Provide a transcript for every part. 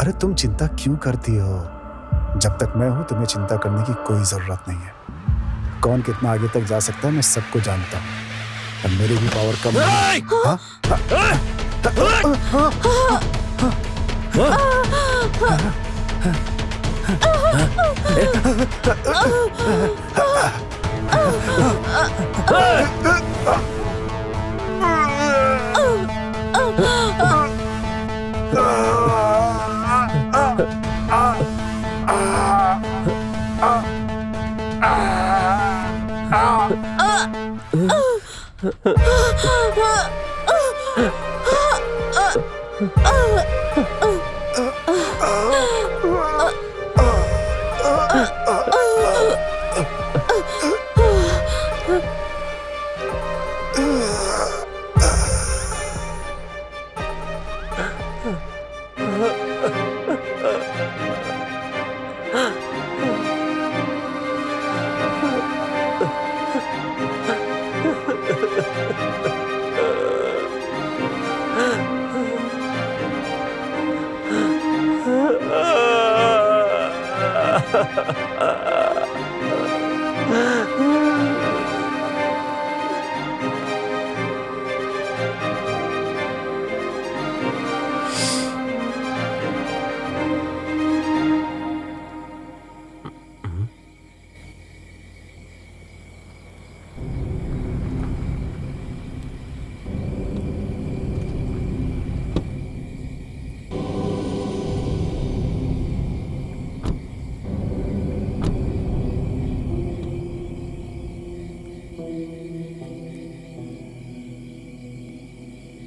अरे तुम चिंता क्यों करती हो? जब तक मैं हूं तुम्हें चिंता करने की कोई जरूरत नहीं है। कौन कितना आगे तक जा सकता है मैं सबको जानता हूँ। और मेरी भी पावर कम नहीं है। हाँ?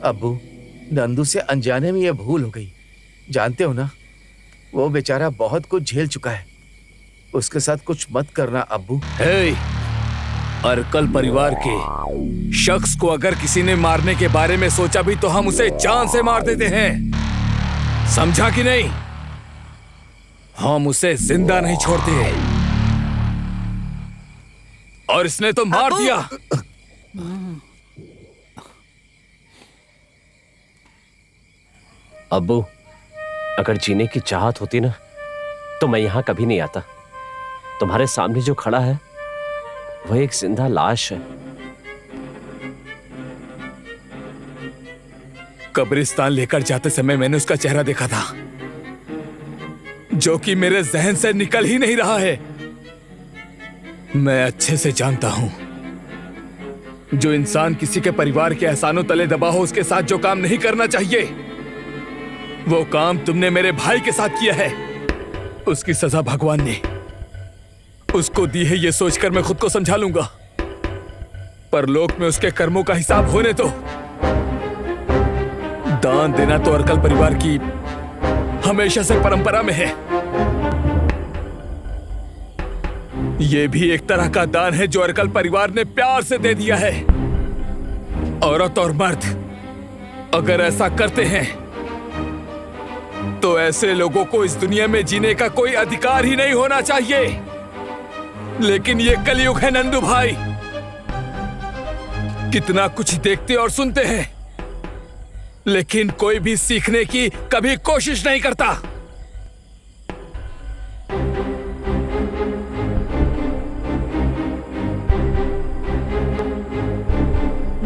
अब्बू, नंदू से अनजाने में यह भूल हो गई। जानते हो ना, वो बेचारा बहुत कुछ झेल चुका है। उसके साथ कुछ मत करना अब्बू। हे, अर्कल परिवार के शख्स को अगर किसी ने मारने के बारे में सोचा भी तो हम उसे जान से मार देते हैं, समझा कि नहीं? हम उसे जिंदा नहीं छोड़ते। और इसने तो मार दिया। अब्बू, अगर जीने की चाहत होती ना तो मैं यहां कभी नहीं आता। तुम्हारे सामने जो खड़ा है वह एक जिंदा लाश है। कब्रिस्तान लेकर जाते समय मैंने उसका चेहरा देखा था, जो कि मेरे जहन से निकल ही नहीं रहा है। मैं अच्छे से जानता हूं, जो इंसान किसी के परिवार के एहसानों तले दबा हो, उसके साथ जो काम नहीं करना चाहिए, वो काम तुमने मेरे भाई के साथ किया है। उसकी सजा भगवान ने उसको दी है, ये सोचकर मैं खुद को समझा लूंगा। पर लोक में उसके कर्मों का हिसाब होने दो। दान देना तो अर्कल परिवार की हमेशा से परंपरा में है। यह भी एक तरह का दान है जो अर्कल परिवार ने प्यार से दे दिया है। औरत और मर्द अगर ऐसा करते हैं तो ऐसे लोगों को इस दुनिया में जीने का कोई अधिकार ही नहीं होना चाहिए। लेकिन ये कलयुग है नंदू भाई, कितना कुछ देखते और सुनते हैं, लेकिन कोई भी सीखने की कभी कोशिश नहीं करता।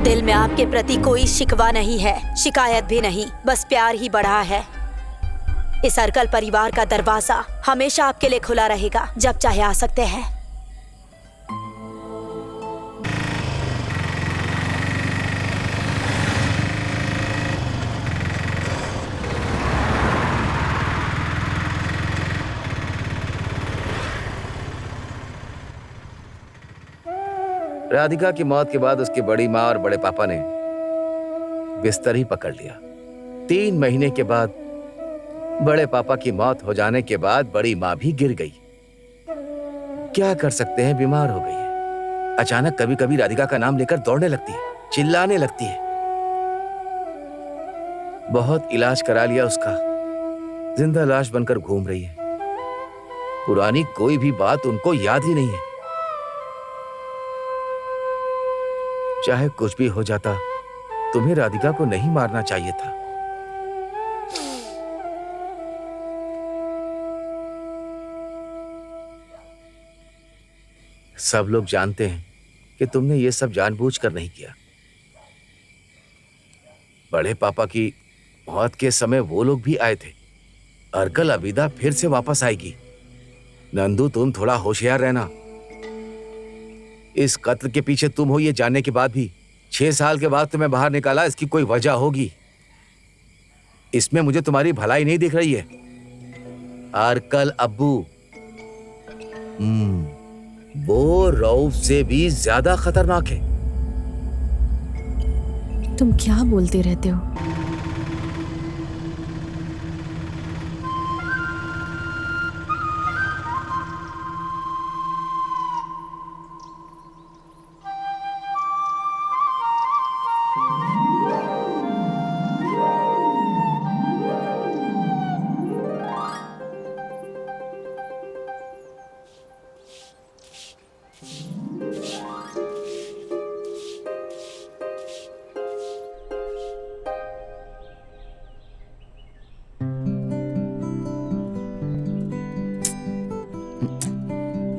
दिल में आपके प्रति कोई शिकवा नहीं है, शिकायत भी नहीं, बस प्यार ही बढ़ा है। इस अर्कल परिवार का दरवाजा हमेशा आपके लिए खुला रहेगा, जब चाहे आ सकते हैं। राधिका की मौत के बाद उसकी बड़ी माँ और बड़े पापा ने बिस्तर ही पकड़ लिया। 3 महीने के बाद बड़े पापा की मौत हो जाने के बाद बड़ी माँ भी गिर गई। क्या कर सकते हैं, बीमार हो गई है। अचानक कभी कभी राधिका का नाम लेकर दौड़ने लगती है, चिल्लाने लगती है। बहुत इलाज करा लिया उसका, जिंदा लाश बनकर घूम रही है। पुरानी कोई भी बात उनको याद ही नहीं है। चाहे कुछ भी हो जाता, तुम्हें राधिका को नहीं मारना चाहिए था। सब लोग जानते हैं कि तुमने ये सब जानबूझकर नहीं किया। बड़े पापा की मौत के समय वो लोग भी आए थे। अर्कल अबीदा फिर से वापस आएगी। नंदू, तुम थोड़ा होशियार रहना। इस कत्ल के पीछे तुम हो ये जानने के बाद भी 6 साल के बाद तुम्हें बाहर निकाला, इसकी कोई वजह होगी। इसमें मुझे तुम्हारी भलाई नहीं दिख रही है। अर्कल अब्बू, वो रऊफ से भी ज्यादा खतरनाक है। तुम क्या बोलते रहते हो?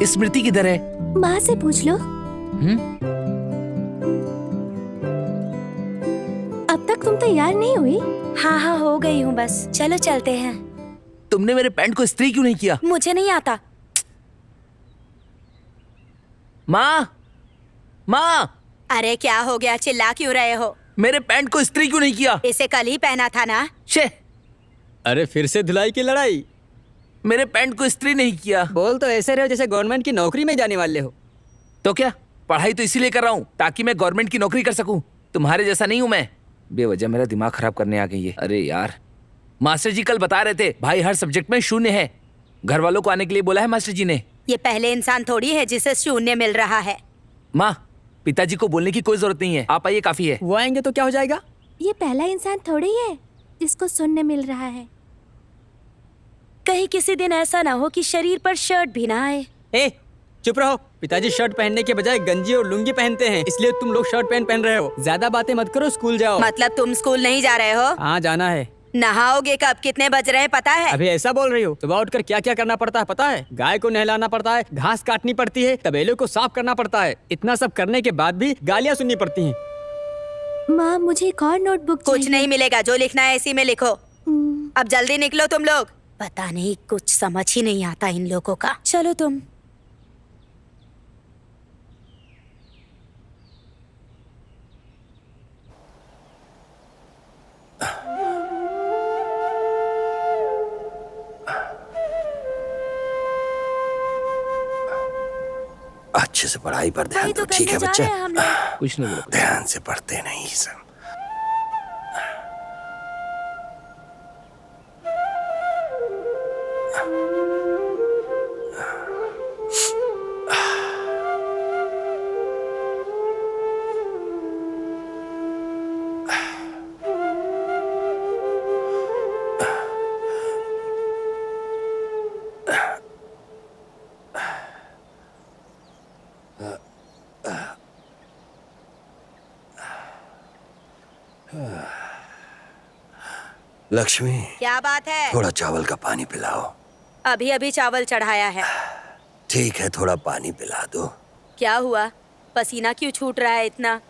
स्मृति किधर है? माँ से पूछ लो। अब तक तुम तैयार नहीं हुई? हाँ हाँ, हो गई हूँ बस। चलो चलते हैं। तुमने मेरे पैंट को इस्त्री क्यों नहीं किया? मुझे नहीं आता। माँ, माँ, अरे क्या हो गया? चिल्ला क्यों रहे हो? मेरे पैंट को इस्त्री क्यों नहीं किया? इसे कल ही पहना था ना। शे, अरे फिर से धुलाई की लड़ाई। मेरे पैंट को इस्त्री नहीं किया। बोल तो ऐसे रहे हो जैसे गवर्नमेंट की नौकरी में जाने वाले हो। तो क्या, पढ़ाई तो इसीलिए कर रहा हूँ ताकि मैं गवर्नमेंट की नौकरी कर सकूं। तुम्हारे जैसा नहीं हूं मैं। बेवजह मेरा दिमाग खराब करने आ गई है। अरे यार, मास्टर जी कल बता रहे थे भाई हर सब्जेक्ट में 0 है। घर वालों को आने के लिए बोला है मास्टर जी ने। ये पहले इंसान थोड़ी है जिसे 0 मिल रहा है। माँ, पिताजी को बोलने की कोई जरूरत नहीं है, आप आइए, काफी है। वो आएंगे तो क्या हो जाएगा? ये पहला इंसान थोड़ी है जिसको सुनने मिल रहा है। कहीं किसी दिन ऐसा ना हो कि शरीर पर शर्ट भी ना आए। ए, चुप रहो। पिताजी शर्ट पहनने के बजाय गंजी और लुंगी पहनते हैं, इसलिए तुम लोग शर्ट पैंट पहन रहे हो। ज्यादा बातें मत करो, स्कूल जाओ। मतलब तुम स्कूल नहीं जा रहे हो? हाँ, जाना है। नहाओगे कब? कितने बज रहे हैं पता है? अभी ऐसा बोल रही हो? सुबह उठकर क्या क्या करना पड़ता है पता है? गाय को नहलाना पड़ता है, घास काटनी पड़ती है, तबेले को साफ करना पड़ता है। इतना सब करने के बाद भी गालियाँ सुननी पड़ती हैं। माँ, मुझे एक और नोटबुक कुछ चाहिए। नहीं मिलेगा, जो लिखना है इसी में लिखो। हम्म, अब जल्दी निकलो तुम लोग। पता नहीं, कुछ समझ ही नहीं आता इन लोगों का। चलो तुम। अच्छे से पढ़ाई पर ध्यान वही दो, तो ठीक है करने जा बच्चा? रहे हैं हम लोग। कुछ नहीं बोला। ध्यान से पढ़ते नहीं सब। लक्ष्मी, क्या बात है? थोड़ा चावल का पानी पिलाओ। अभी अभी चावल चढ़ाया है। ठीक है, थोड़ा पानी पिला दो। क्या हुआ? पसीना क्यों छूट रहा है इतना?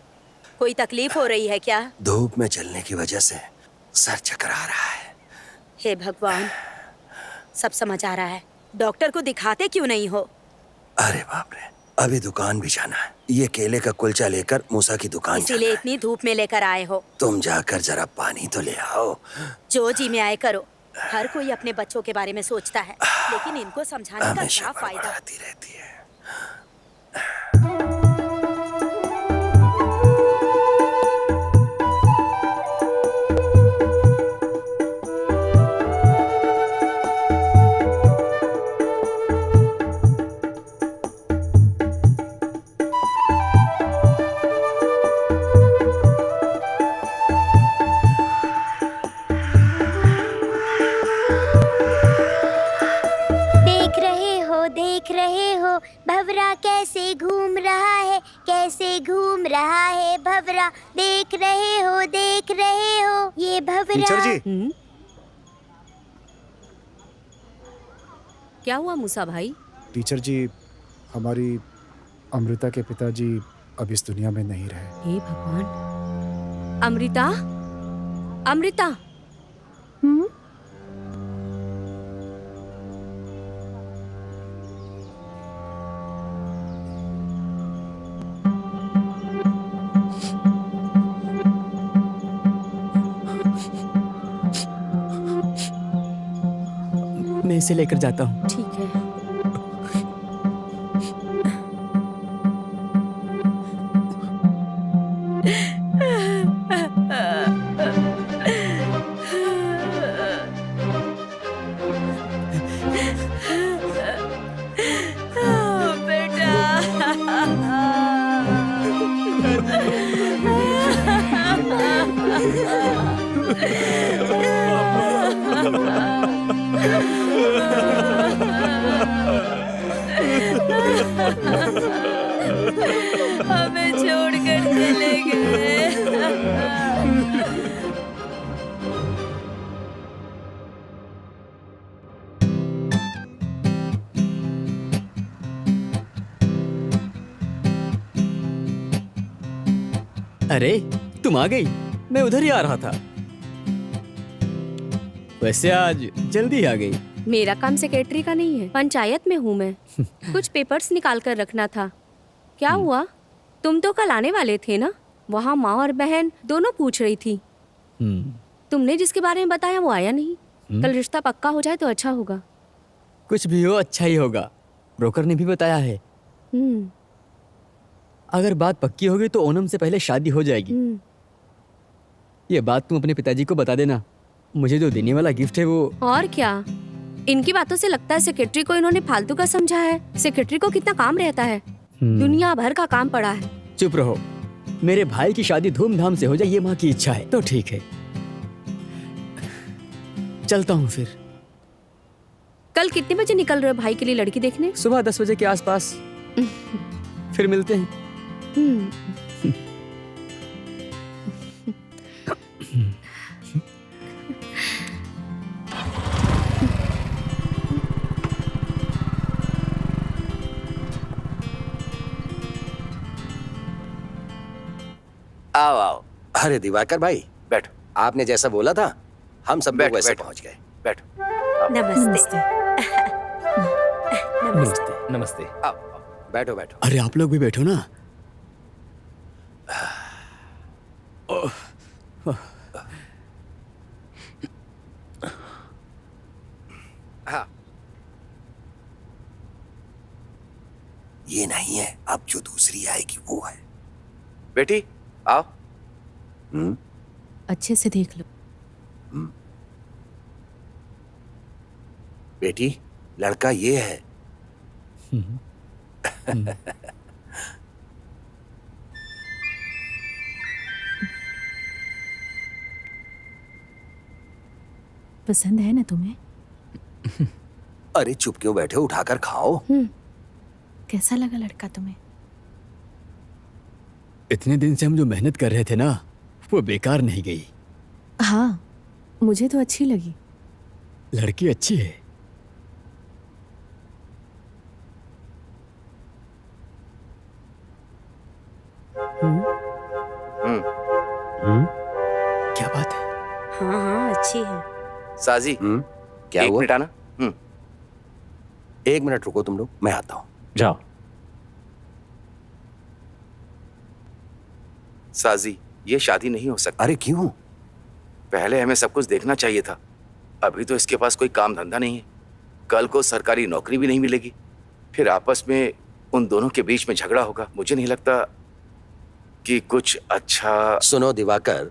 कोई तकलीफ हो रही है क्या? धूप में चलने की वजह से सर चकरा रहा है। हे भगवान, सब समझ आ रहा है। डॉक्टर को दिखाते क्यों नहीं हो? अरे बाप रे, अभी दुकान भी जाना है। ये केले का कुलचा लेकर मूसा की दुकान इसीलिए जाना है। इतनी धूप में लेकर आए हो। तुम जाकर जरा पानी तो ले आओ। जो जी में आए करो। हर कोई अपने बच्चों के बारे में सोचता है, लेकिन इनको समझाने का हमेशा क्या फायदा? बड़बड़ाती रहती है। देख रहे हो भवरा कैसे घूम रहा है, कैसे घूम रहा है भवरा। देख रहे हो ये भवरा। टीचर जी, क्या हुआ मूसा भाई? टीचर जी, हमारी अमृता के पिताजी अब इस दुनिया में नहीं रहे। हे भगवान। अमृता, अमृता। मैं इसे लेकर जाता हूँ। ठीक है। हमें छोड़कर चले गए। अरे तुम आ गई, मैं उधर ही आ रहा था। वैसे आज जल्दी आ गई। मेरा काम सेक्रेटरी का नहीं है, पंचायत में हूँ मैं। कुछ पेपर्स निकाल कर रखना था। क्या हुआ? तुम तो कल आने वाले थे ना? वहाँ माँ और बहन दोनों पूछ रही थी। तुमने जिसके बारे में बताया वो आया नहीं। कल रिश्ता पक्का हो जाए तो अच्छा होगा। कुछ भी हो अच्छा ही होगा, ब्रोकर ने भी बताया है। अगर बात पक्की होगी तो ओणम से पहले शादी हो जाएगी। ये बात तुम अपने पिताजी को बता देना। मुझे जो देने वाला गिफ्ट है वो। और क्या, इनकी बातों से लगता है सेक्रेटरी को इन्होंने फालतू का समझा है। सेक्रेटरी को कितना काम रहता है, दुनिया भर का काम पड़ा है। चुप रहो, मेरे भाई की शादी धूमधाम से हो जाए ये माँ की इच्छा है तो ठीक है। चलता हूँ फिर। कल कितने बजे निकल रहे हो भाई के लिए लड़की देखने? सुबह 10 बजे के आसपास। फिर मिलते हैं। आओ आओ। अरे दिवाकर भाई बैठो आपने जैसा बोला था हम सब लोग बैठो, वैसे बैठो। पहुंच गए। बैठो। नमस्ते। नमस्ते नमस्ते। आओ आओ, बैठो बैठो। अरे आप लोग भी बैठो ना। हाँ ये नहीं है, अब जो दूसरी आएगी वो है। बेटी आओ। अच्छे से देख लो। बेटी लड़का ये है। पसंद है ना तुम्हें? अरे चुप क्यों बैठे, उठाकर खाओ। कैसा लगा लड़का तुम्हें? इतने दिन से हम जो मेहनत कर रहे थे ना वो बेकार नहीं गई। हाँ, मुझे तो अच्छी लगी। लड़की अच्छी है। क्या बात है? हाँ हाँ अच्छी है। साजी क्या एक हुआ? मिनट आना। 1 मिनट रुको तुम लोग, मैं आता हूँ। जाओ। साजी ये शादी नहीं हो सकती। अरे क्यों? पहले हमें सब कुछ देखना चाहिए था। अभी तो इसके पास कोई काम धंधा नहीं है, कल को सरकारी नौकरी भी नहीं मिलेगी, फिर आपस में उन दोनों के बीच में झगड़ा होगा। मुझे नहीं लगता कि कुछ अच्छा। सुनो दिवाकर,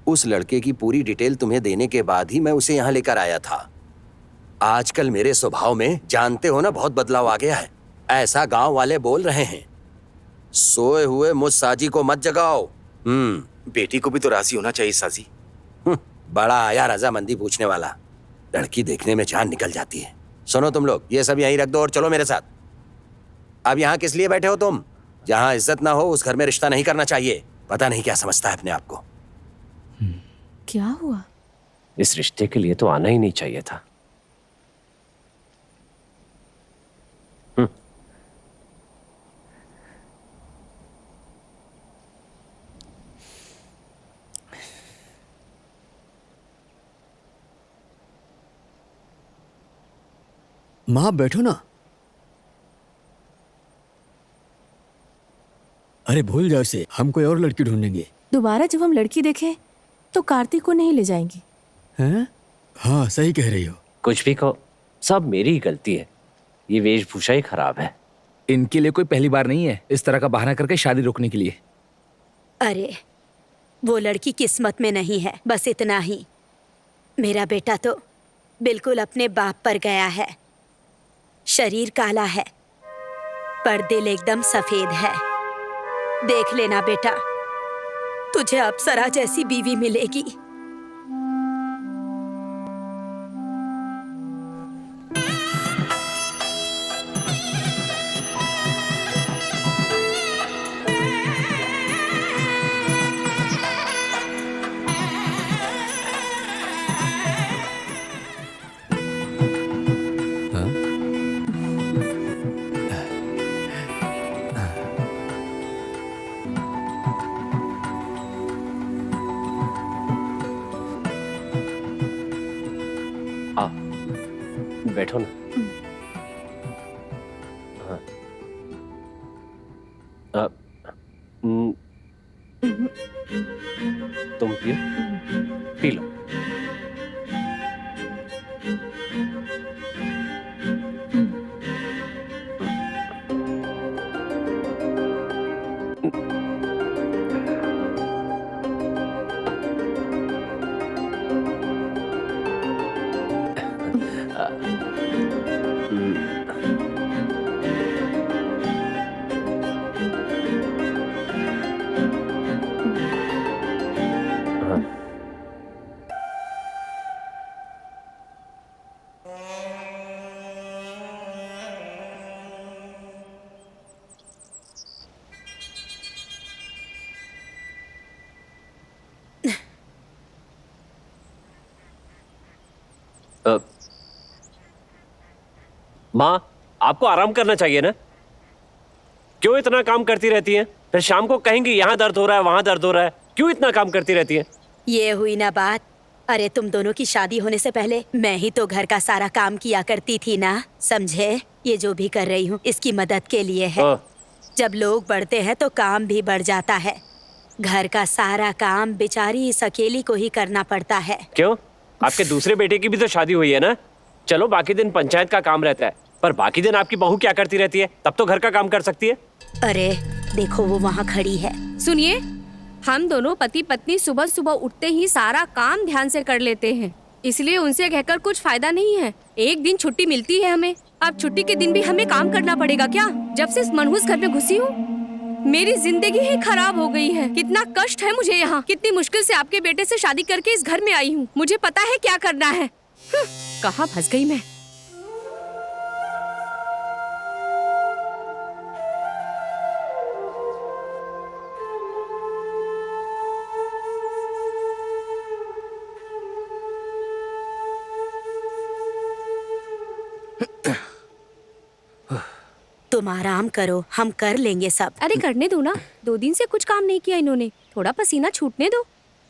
उस लड़के की पूरी डिटेल तुम्हें देने के बाद ही मैं उसे यहाँ लेकर आया था। आजकल मेरे स्वभाव में जानते हो ना बहुत बदलाव आ गया है। ऐसा गांव वाले बोल रहे हैं। सोए हुए मुझ साजी को मत जगाओ। बेटी को भी तो राजी होना चाहिए साजी। बड़ा आया रजामंदी पूछने वाला। लड़की देखने में जान निकल जाती है। सुनो तुम लोग, ये सब यहीं रख दो और चलो मेरे साथ। अब यहाँ किस लिए बैठे हो तुम? जहाँ इज्जत ना हो उस घर में रिश्ता नहीं करना चाहिए। पता नहीं क्या समझता है अपने आप को। क्या हुआ? इस रिश्ते के लिए तो आना ही नहीं चाहिए था। माँ बैठो ना। अरे भूल जाओ इसे, हम कोई और लड़की ढूंढेंगे। दोबारा जब हम लड़की देखें तो कार्तिक को नहीं ले जाएंगी। हैं? हाँ सही कह रही हो। कुछ भी कहो, सब मेरी ही गलती है। ये वेशभूषा ही खराब है। इनके लिए कोई पहली बार नहीं है इस तरह का बहाना करके शादी रोकने के लिए। अरे वो लड़की किस्मत में नहीं है, बस इतना ही। मेरा बेटा तो बिल्कुल अपने बाप पर गया है। शरीर काला है पर दिल एकदम सफेद है। देख लेना बेटा, तुझे अप्सरा जैसी बीवी मिलेगी। बैठो ना। हाँ। तुम पियो, पी लो। माँ, आपको आराम करना चाहिए ना। क्यों इतना काम करती रहती हैं? फिर शाम को कहेंगी यहाँ दर्द हो रहा है, वहां दर्द हो रहा है। क्यों इतना काम करती रहती हैं? ये हुई ना बात। अरे तुम दोनों की शादी होने से पहले मैं ही तो घर का सारा काम किया करती थी ना, समझे? ये जो भी कर रही हूँ इसकी मदद के लिए है। जब लोग बढ़ते हैं तो काम भी बढ़ जाता है। घर का सारा काम बेचारी इस अकेली को ही करना पड़ता है। क्यों? आपके दूसरे बेटे की भी तो शादी हुई है ना। चलो बाकी दिन पंचायत का काम रहता है, पर बाकी दिन आपकी बहू क्या करती रहती है? तब तो घर का काम कर सकती है। अरे देखो वो वहाँ खड़ी है। सुनिए, हम दोनों पति पत्नी सुबह सुबह उठते ही सारा काम ध्यान से कर लेते हैं, इसलिए उनसे कहकर कुछ फायदा नहीं है। एक दिन छुट्टी मिलती है हमें, अब छुट्टी के दिन भी हमें काम करना पड़ेगा क्या? जब से इस मनहूस घर में घुसी हूँ मेरी जिंदगी ही खराब हो गई है। कितना कष्ट है मुझे यहाँ। कितनी मुश्किल से आपके बेटे से शादी करके इस घर में आई हूँ। मुझे पता है क्या करना है। कहाँ फंस गई मैं। तुम आराम करो, हम कर लेंगे सब। अरे करने दो ना, 2 दिन से कुछ काम नहीं किया इन्होंने, थोड़ा पसीना छूटने दो।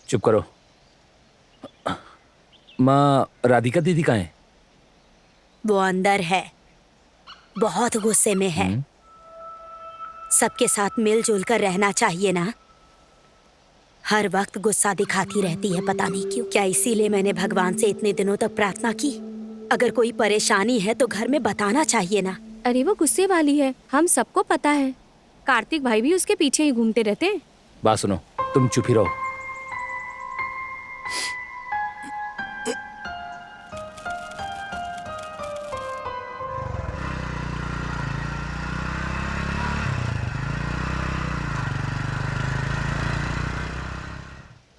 चुप करो। माँ, राधिका दीदी कहाँ है? वो अंदर है, बहुत गुस्से में है। सबके साथ मिलजुल कर रहना चाहिए ना। हर वक्त गुस्सा दिखाती रहती है, पता नहीं क्यों। क्या इसीलिए मैंने भगवान से इतने दिनों तक प्रार्थना की? अगर कोई परेशानी है तो घर में बताना चाहिए ना। अरे वो गुस्से वाली है, हम सबको पता है। कार्तिक भाई भी उसके पीछे ही घूमते रहते हैं। बात सुनो, तुम चुप ही रहो।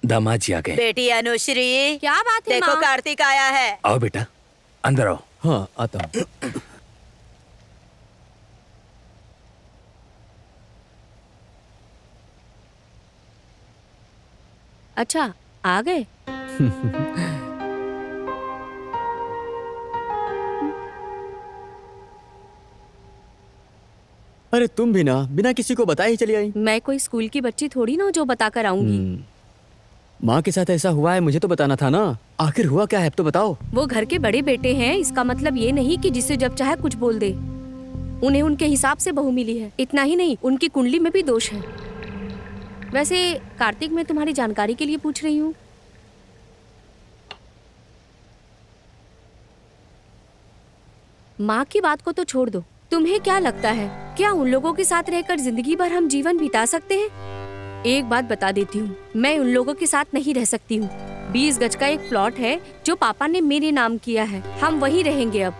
दामाद जी आ गए। बेटी अनुश्री, क्या बात है देखो माँ? कार्तिक आया है। आओ बेटा, अंदर आओ। हाँ आता हूँ। अच्छा आ गए। अरे तुम भी ना बिना किसी को बताए ही चली आई। मैं कोई स्कूल की बच्ची थोड़ी ना हूँ जो बताकर आऊंगी। माँ के साथ ऐसा हुआ है, मुझे तो बताना था ना। आखिर हुआ क्या है अब तो बताओ। वो घर के बड़े बेटे हैं, इसका मतलब ये नहीं कि जिसे जब चाहे कुछ बोल दे। उन्हें उनके हिसाब से बहू मिली है। इतना ही नहीं, उनकी कुंडली में भी दोष है। वैसे कार्तिक, मैं तुम्हारी जानकारी के लिए पूछ रही हूँ। माँ की बात को तो छोड़ दो, तुम्हें क्या लगता है, क्या उन लोगों के साथ रहकर जिंदगी भर हम जीवन बिता सकते हैं? एक बात बता देती हूँ, मैं उन लोगों के साथ नहीं रह सकती हूँ। 20 गज का एक प्लॉट है जो पापा ने मेरे नाम किया है, हम वहीं रहेंगे अब।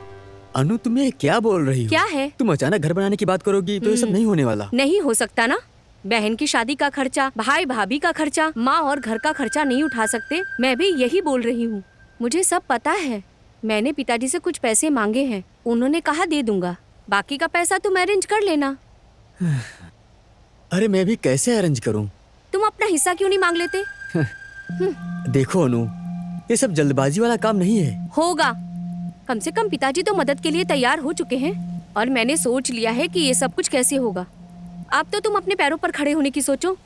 अनु, तुम ये क्या बोल रही हो? क्या है? तुम अचानक घर बनाने की बात करोगी तो ये सब नहीं होने वाला। नहीं हो सकता ना। बहन की शादी का खर्चा, भाई भाभी का खर्चा, माँ और घर का खर्चा नहीं उठा सकते। मैं भी यही बोल रही हूँ। मुझे सब पता है। मैंने पिताजी से कुछ पैसे मांगे हैं, उन्होंने कहा दे दूंगा। बाकी का पैसा तुम अरेंज कर लेना। अरे मैं भी कैसे अरेंज करूं? तुम अपना हिस्सा क्यों नहीं मांग लेते? देखो अनु, ये सब जल्दबाजी वाला काम नहीं है। होगा। कम से कम पिताजी तो मदद के लिए तैयार हो चुके हैं और मैंने सोच लिया है कि ये सब कुछ कैसे होगा। अब तो तुम अपने पैरों पर खड़े होने की सोचो।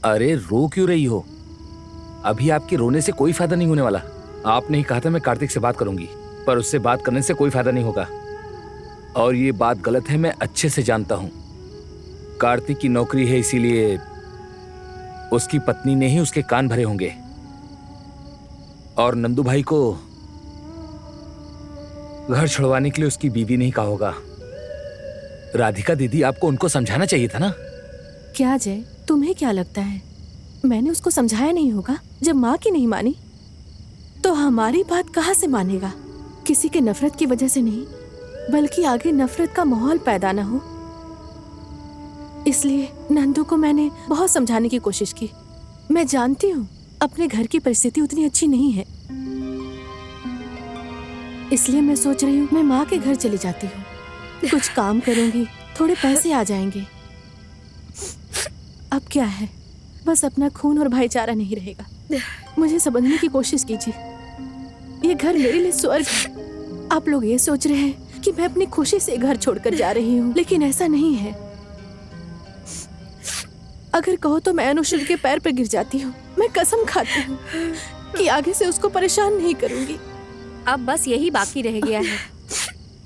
अरे रो क्यों रही हो? अभी आपके रोने से कोई फायदा नहीं होने वाला। आपने ही कहा था मैं कार्तिक से बात करूंगी, पर उससे बात करने से कोई फायदा नहीं होगा। और ये बात गलत है, मैं अच्छे से जानता हूं। कार्तिक की नौकरी है, इसीलिए उसकी पत्नी ने ही उसके कान भरे होंगे। और नंदू भाई को घर छुड़वाने के लिए उसकी बीवी ने ही कहा होगा। राधिका दीदी, आपको उनको समझाना चाहिए था ना। क्या जय, तुम्हें क्या लगता है मैंने उसको समझाया नहीं होगा? जब माँ की नहीं मानी तो हमारी बात कहाँ से मानेगा? किसी के नफरत की वजह से नहीं, बल्कि आगे नफरत का माहौल पैदा न हो, इसलिए नंदू को मैंने बहुत समझाने की कोशिश की। मैं जानती हूँ अपने घर की परिस्थिति उतनी अच्छी नहीं है, इसलिए मैं सोच रही हूँ मैं माँ के घर चली जाती हूँ, कुछ काम करूंगी, थोड़े पैसे आ जाएंगे। अब क्या है, बस अपना खून और भाईचारा नहीं रहेगा। मुझे समझने की कोशिश कीजिए, ये घर मेरे लिए स्वर्ग है। आप लोग ये सोच रहे हैं कि मैं अपनी खुशी से घर छोड़कर जा रही हूँ, लेकिन ऐसा नहीं है। अगर कहो तो मैं अनुश्री के पैर पर गिर जाती हूँ। मैं कसम खाती हूँ कि आगे से उसको परेशान नहीं करूंगी। अब बस यही बाकी रह गया है।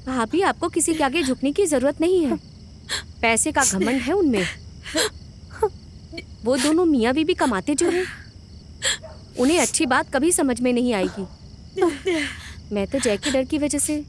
भाभी, आपको किसी के आगे झुकने की जरूरत नहीं है। पैसे का घमंड है उनमें। वो दोनों मियाँ बीबी कमाते जो हैं, उन्हें अच्छी बात कभी समझ में नहीं आएगी। मैं तो जय के डर की वजह से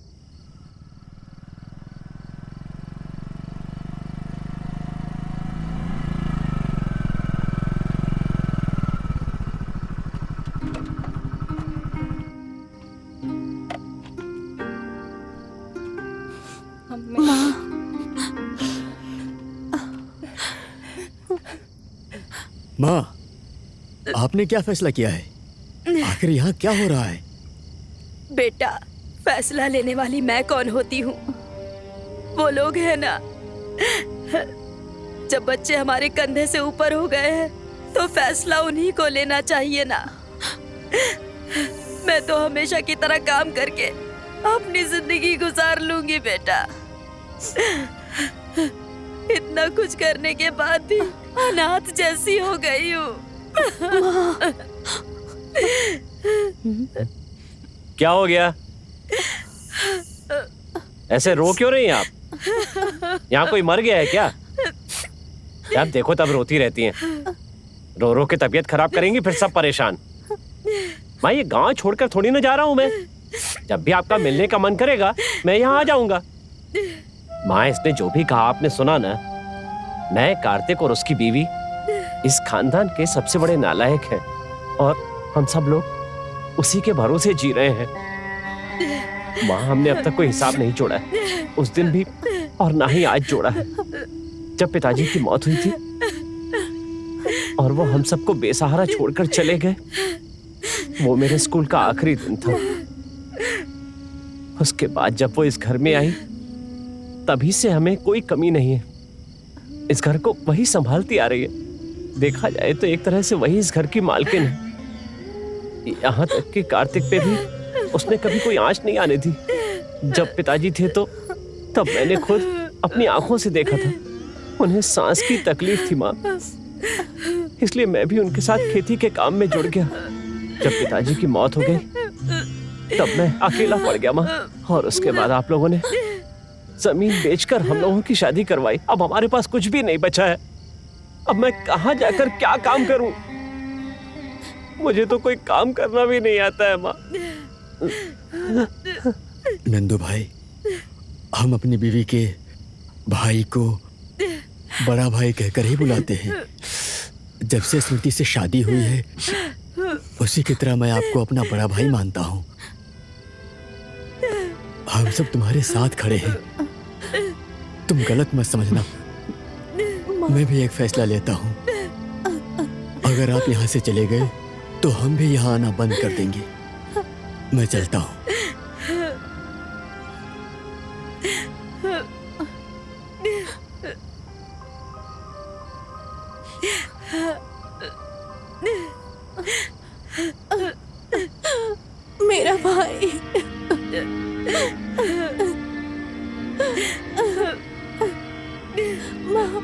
माँ, आपने क्या फैसला किया है? आखिर यहाँ क्या हो रहा है? बेटा, फैसला लेने वाली मैं कौन होती हूँ? वो लोग हैं ना, जब बच्चे हमारे कंधे से ऊपर हो गए हैं तो फैसला उन्हीं को लेना चाहिए ना। मैं तो हमेशा की तरह काम करके अपनी जिंदगी गुजार लूंगी बेटा। इतना कुछ करने के बाद भी अनाथ जैसी हो गई हूँ। क्या हो गया? ऐसे रो क्यों रही हैं आप? यहाँ कोई मर गया है क्या? आप देखो तब रोती रहती हैं। रो रो के तबीयत खराब करेंगी, फिर सब परेशान। माँ, ये गांव छोड़कर थोड़ी ना जा रहा हूँ मैं। जब भी आपका मिलने का मन करेगा मैं यहाँ आ जाऊंगा। माँ, इसने जो भी कहा आपने सुना ना। मैं, कार्तिक और उसकी बीवी इस खानदान के सबसे बड़े नालायक हैं और हम सब लोग उसी के भरोसे जी रहे हैं। माँ, हमने अब तक कोई हिसाब नहीं जोड़ा है, उस दिन भी और ना ही आज जोड़ा है जब पिताजी की मौत हुई थी और वो हम सबको बेसहारा छोड़कर चले गए। वो मेरे स्कूल का आखिरी दिन था। उसके बाद जब वो इस घर में आई तभी से हमें कोई कमी नहीं है। इस घर को वही संभालती आ रही है। देखा जाए तो एक तरह से वही इस घर की मालकिन है। यहाँ तक कि कार्तिक पे भी उसने कभी कोई आंच नहीं आने दी। जब पिताजी थे तो तब मैंने खुद अपनी आंखों से देखा था उन्हें सांस की तकलीफ थी माँ, इसलिए मैं भी उनके साथ खेती के काम में जुड़ गया। जब पिताजी की मौत हो गई तब मैं अकेला पड़ गया माँ, और उसके बाद आप लोगों ने जमीन बेचकर हम लोगों की शादी करवाई। अब हमारे पास कुछ भी नहीं बचा है। अब मैं कहाँ जाकर क्या काम करूं? मुझे तो कोई काम करना भी नहीं आता है माँ। नंदू भाई, हम अपनी बीवी के भाई को बड़ा भाई कहकर ही बुलाते हैं। जब से स्मृति से शादी हुई है उसी की तरह मैं आपको अपना बड़ा भाई मानता हूँ। हम सब तुम्हारे साथ खड़े हैं, तुम गलत मत समझना। मैं भी एक फैसला लेता हूँ, अगर आप यहाँ से चले गए तो हम भी यहाँ आना बंद कर देंगे। मैं चलता हूँ। मेरा भाई। माँ।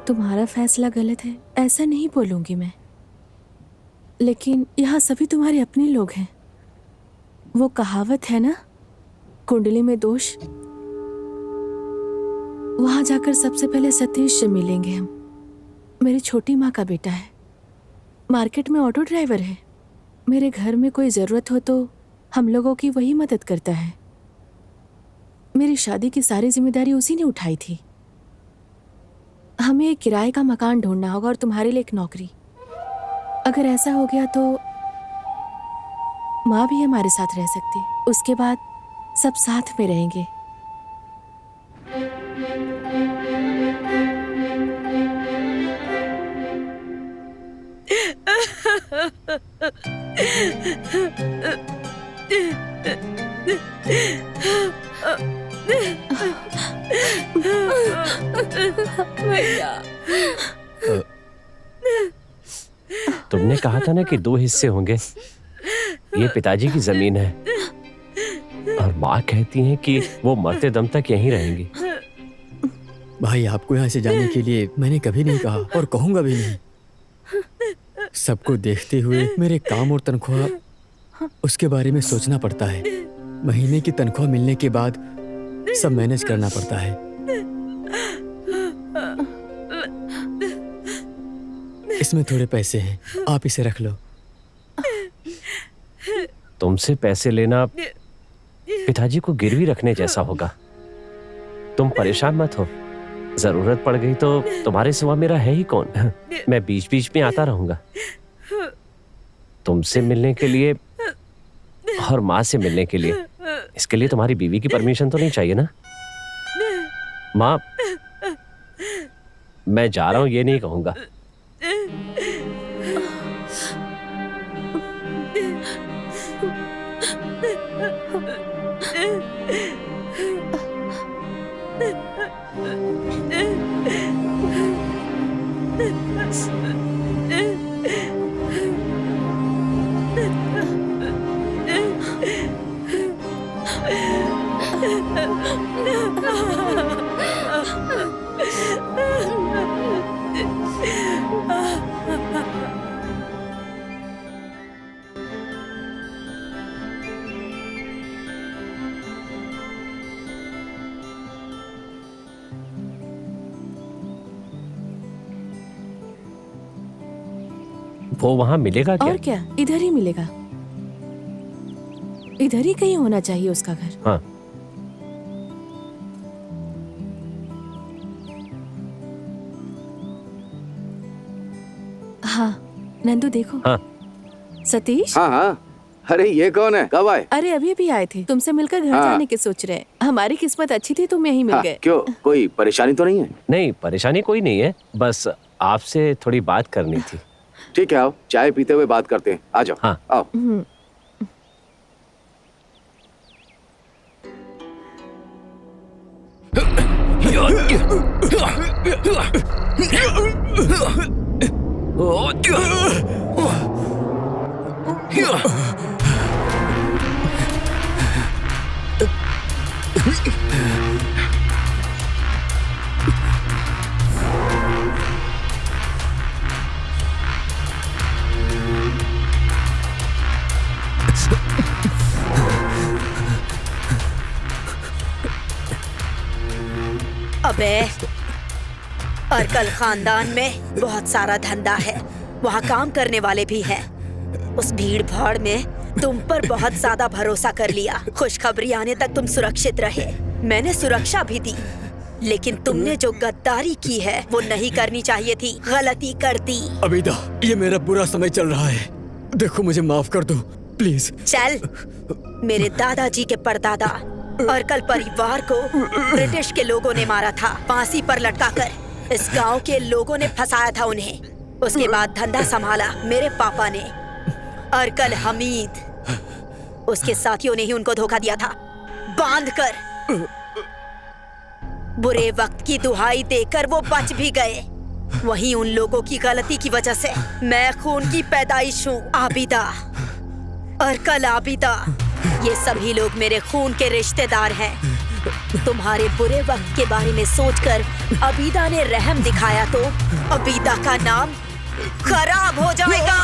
तुम्हारा फैसला गलत है ऐसा नहीं बोलूंगी मैं, लेकिन यहाँ सभी तुम्हारे अपने लोग हैं। वो कहावत है ना, कुंडली में दोष। वहां जाकर सबसे पहले सतीश से मिलेंगे हम। मेरी छोटी माँ का बेटा है, मार्केट में ऑटो ड्राइवर है। मेरे घर में कोई जरूरत हो तो हम लोगों की वही मदद करता है। मेरी शादी की सारी जिम्मेदारी उसी ने उठाई थी। हमें एक किराए का मकान ढूंढना होगा और तुम्हारे लिए एक नौकरी। अगर ऐसा हो गया तो माँ भी हमारे साथ रह सकती, उसके बाद सब साथ में रहेंगे। तुमने कहा था ना कि 2 हिस्से होंगे। ये पिताजी की जमीन है और माँ कहती हैं कि वो मरते दम तक यहीं रहेंगी। भाई, आपको यहाँ से जाने के लिए मैंने कभी नहीं कहा और कहूंगा भी नहीं। सबको देखते हुए मेरे काम और तनख्वाह उसके बारे में सोचना पड़ता है। महीने की तनख्वाह मिलने के बाद सब मैनेज करना पड़ता है। इसमें थोड़े पैसे हैं, आप इसे रख लो। तुमसे पैसे लेना पिताजी को गिरवी रखने जैसा होगा। तुम परेशान मत हो, जरूरत पड़ गई तो तुम्हारे सिवा मेरा है ही कौन। मैं बीच बीच में आता रहूंगा। तुमसे मिलने के लिए और माँ से मिलने के लिए, इसके लिए तुम्हारी बीवी की परमिशन तो नहीं चाहिए ना? माँ, मैं जा रहा हूं ये नहीं कहूंगा। वो वहां मिलेगा क्या? और क्या, इधर ही मिलेगा। इधर ही कहीं होना चाहिए उसका घर। हाँ। हाँ, नंदू देखो। हाँ। सतीश। हाँ हाँ, अरे ये कौन है? कब आए? अरे अभी अभी आए थे, तुमसे मिलकर घर जाने की सोच रहे हैं। हमारी किस्मत अच्छी थी, तुम यहीं मिल हाँ, गए। क्यों, कोई परेशानी तो नहीं है? नहीं, परेशानी कोई नहीं है, बस आपसे थोड़ी बात करनी थी। ठीक है, आओ चाय पीते हुए बात करते हैं। आ जाओ। हाँ। आओ। अबे, अर्कल खानदान में बहुत सारा धंधा है, वहाँ काम करने वाले भी हैं। उस भीड़ भाड़ में तुम पर बहुत ज्यादा भरोसा कर लिया। खुशखबरी आने तक तुम सुरक्षित रहे, मैंने सुरक्षा भी दी, लेकिन तुमने जो गद्दारी की है वो नहीं करनी चाहिए थी, गलती कर दी। अबीदा, ये मेरा बुरा समय चल रहा है, देखो मुझे माफ कर दो प्लीज। चल, मेरे दादाजी के परदादा अर्कल परिवार को ब्रिटिश के लोगों ने मारा था, फांसी पर लटकाकर। इस गांव के लोगों ने फंसाया था उन्हें। उसके बाद धंधा संभाला मेरे पापा ने, अर्कल हमीद। उसके साथियों ने ही उनको धोखा दिया था, बांधकर। बुरे वक्त की दुहाई देकर वो बच भी गए। वहीं उन लोगों की गलती की वजह से मैं खून की पैदाइश हूँ, आबिदा, अर्कल आबिदा। ये सभी लोग मेरे खून के रिश्तेदार हैं। तुम्हारे बुरे वक्त के बारे में सोचकर अबीदा ने रहम दिखाया तो अबीदा का नाम खराब हो जाएगा।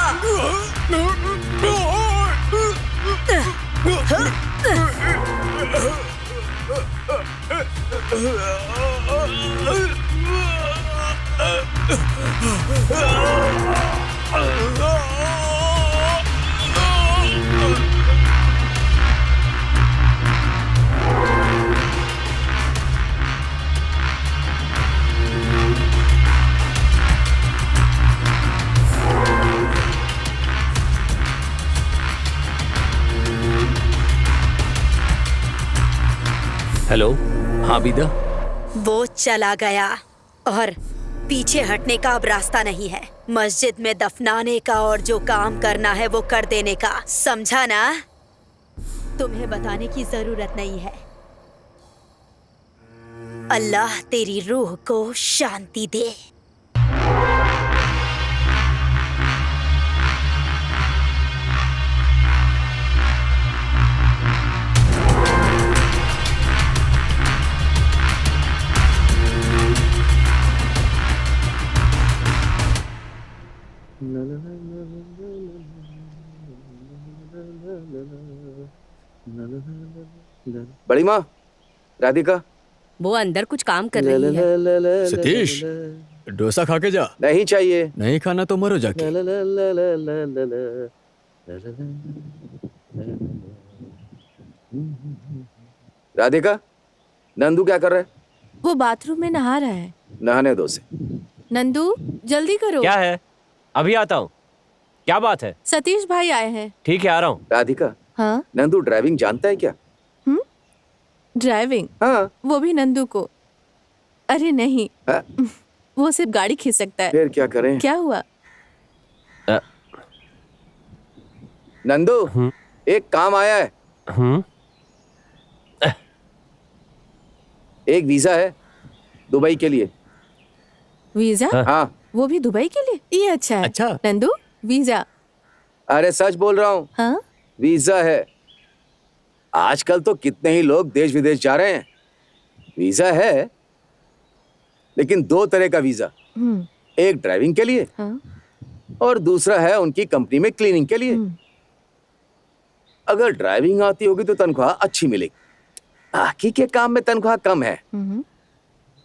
हेलो, हाँ बीदा। वो चला गया और पीछे हटने का अब रास्ता नहीं है। मस्जिद में दफनाने का और जो काम करना है वो कर देने का, समझा ना? तुम्हें बताने की जरूरत नहीं है। अल्लाह तेरी रूह को शांति दे। बड़ी माँ, राधिका। वो अंदर कुछ काम कर रही है। सतीश, डोसा खा के जा। नहीं चाहिए। नहीं खाना तो मरो जाके। राधिका, नंदू क्या कर रहा है? वो बाथरूम में नहा रहा है। नहाने दो उसे। नंदू, जल्दी करो। क्या है? अभी आता हूँ। क्या बात है? सतीश भाई आए हैं। ठीक है, आ रहा हूँ। राधिका, हाँ? नंदू ड्राइविंग जानता है क्या? ड्राइविंग? हाँ। वो भी नंदू को? अरे नहीं, हाँ? वो सिर्फ गाड़ी खींच सकता है। फिर क्या करें? क्या हुआ? नंदू, एक काम आया है। एक वीजा है दुबई के लिए। वीजा? हाँ। वो भी दुबई के लिए? ये अच्छा है। अच्छा। नंदू, वीजा? अरे सच बोल रहा हूँ। हाँ? वीजा है। आजकल तो कितने ही लोग देश विदेश जा रहे हैं। वीजा है, लेकिन दो तरह का वीजा। एक ड्राइविंग के लिए, हाँ? और दूसरा है उनकी कंपनी में क्लीनिंग के लिए। अगर ड्राइविंग आती होगी तो तनख्वाह अच्छी मिलेगी, बाकी के काम में तनख्वाह कम है।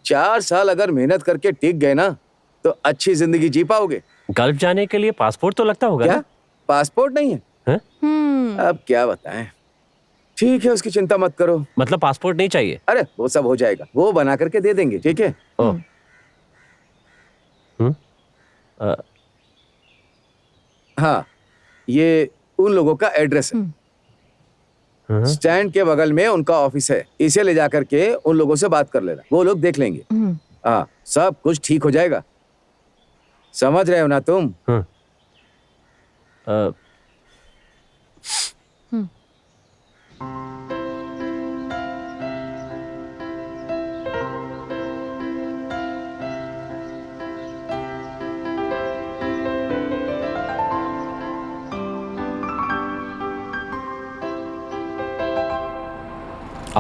4 साल अगर मेहनत करके टिक गए ना तो अच्छी जिंदगी जी पाओगे। गल्फ जाने के लिए पासपोर्ट तो लगता होगा। क्या पासपोर्ट नहीं है? अब क्या बताएं। ठीक है, उसकी चिंता मत करो। मतलब पासपोर्ट नहीं चाहिए? अरे वो सब हो जाएगा, वो बना करके दे देंगे। ठीक है। हाँ, ये उन लोगों का एड्रेस है। स्टैंड के बगल में उनका ऑफिस है, इसे ले जाकर के उन लोगों से बात कर लेना, वो लोग देख लेंगे। हाँ, सब कुछ ठीक हो जाएगा। समझ रहे हो ना तुम?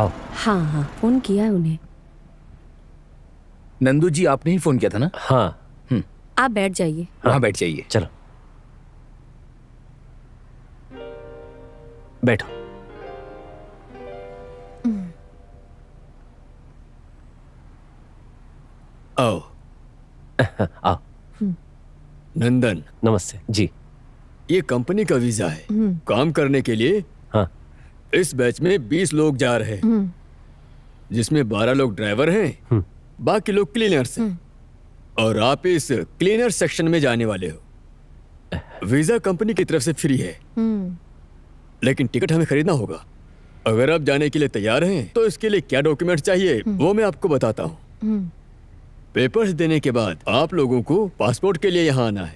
आओ। हाँ हाँ, फोन किया है उन्हें। नंदू जी, आपने ही फोन किया था ना? हाँ, आप बैठ जाइए। वहां बैठ जाइए। चलो बैठो। आओ। आओ। नंदन, नमस्ते जी। ये कंपनी का वीजा है काम करने के लिए। हाँ। इस बैच में 20 लोग जा रहे हैं, जिसमें 12 लोग ड्राइवर हैं, बाकी लोग क्लीनर्स हैं। और आप इस क्लीनर सेक्शन में जाने वाले हो। वीजा कंपनी की तरफ से फ्री है, लेकिन टिकट हमें खरीदना होगा। अगर आप जाने के लिए तैयार हैं तो इसके लिए क्या डॉक्यूमेंट चाहिए वो मैं आपको बताता हूँ। पेपर्स देने के बाद आप लोगों को पासपोर्ट के लिए यहाँ आना है।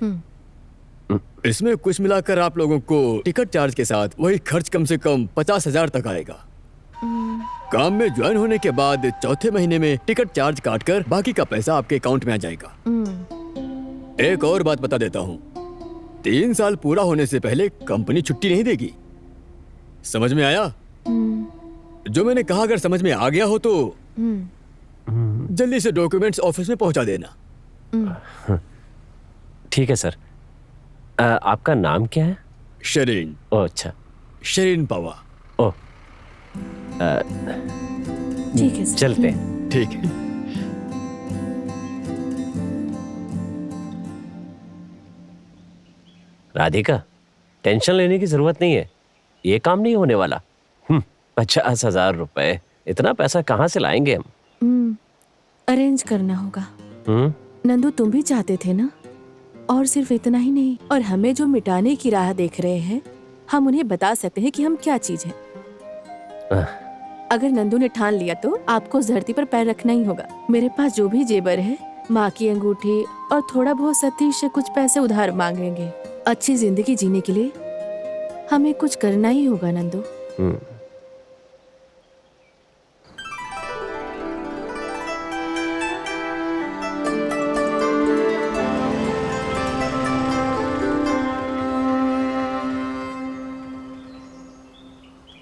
इसमें कुछ मिलाकर आप लोगों को टिकट चार्ज के साथ वही खर्च कम से कम 50,000 तक आएगा। काम में ज्वाइन होने के बाद चौथे महीने में टिकट चार्ज काटकर बाकी का पैसा आपके अकाउंट में आ जाएगा। एक और बात बता देता हूँ, 3 साल पूरा होने से पहले कंपनी छुट्टी नहीं देगी। समझ में आया? जो मैंने कहा अगर समझ में आ गया हो तो जल्दी से डॉक्यूमेंट्स ऑफिस में पहुंचा देना। ठीक है सर। आपका नाम क्या है? शरीन। ओह अच्छा, शरीन पावा। ओह ठीक है सर। चलते हैं। ठीक है। राधिका, टेंशन लेने की जरूरत नहीं है, ये काम नहीं होने वाला। 50,000 रुपए, इतना पैसा कहाँ से लाएंगे हम? अरेंज करना होगा। नंदू, तुम भी चाहते थे ना? और सिर्फ इतना ही नहीं, और हमें जो मिटाने की राह देख रहे हैं, हम उन्हें बता सकते हैं कि हम क्या चीज है। अगर नंदू ने ठान लिया तो आपको इस धरती पर पैर रखना ही होगा। मेरे पास जो भी जेबर है, माँ की अंगूठी और थोड़ा बहुत सतीश से कुछ पैसे उधार मांगेंगे। अच्छी जिंदगी जीने के लिए हमें कुछ करना ही होगा नंदू।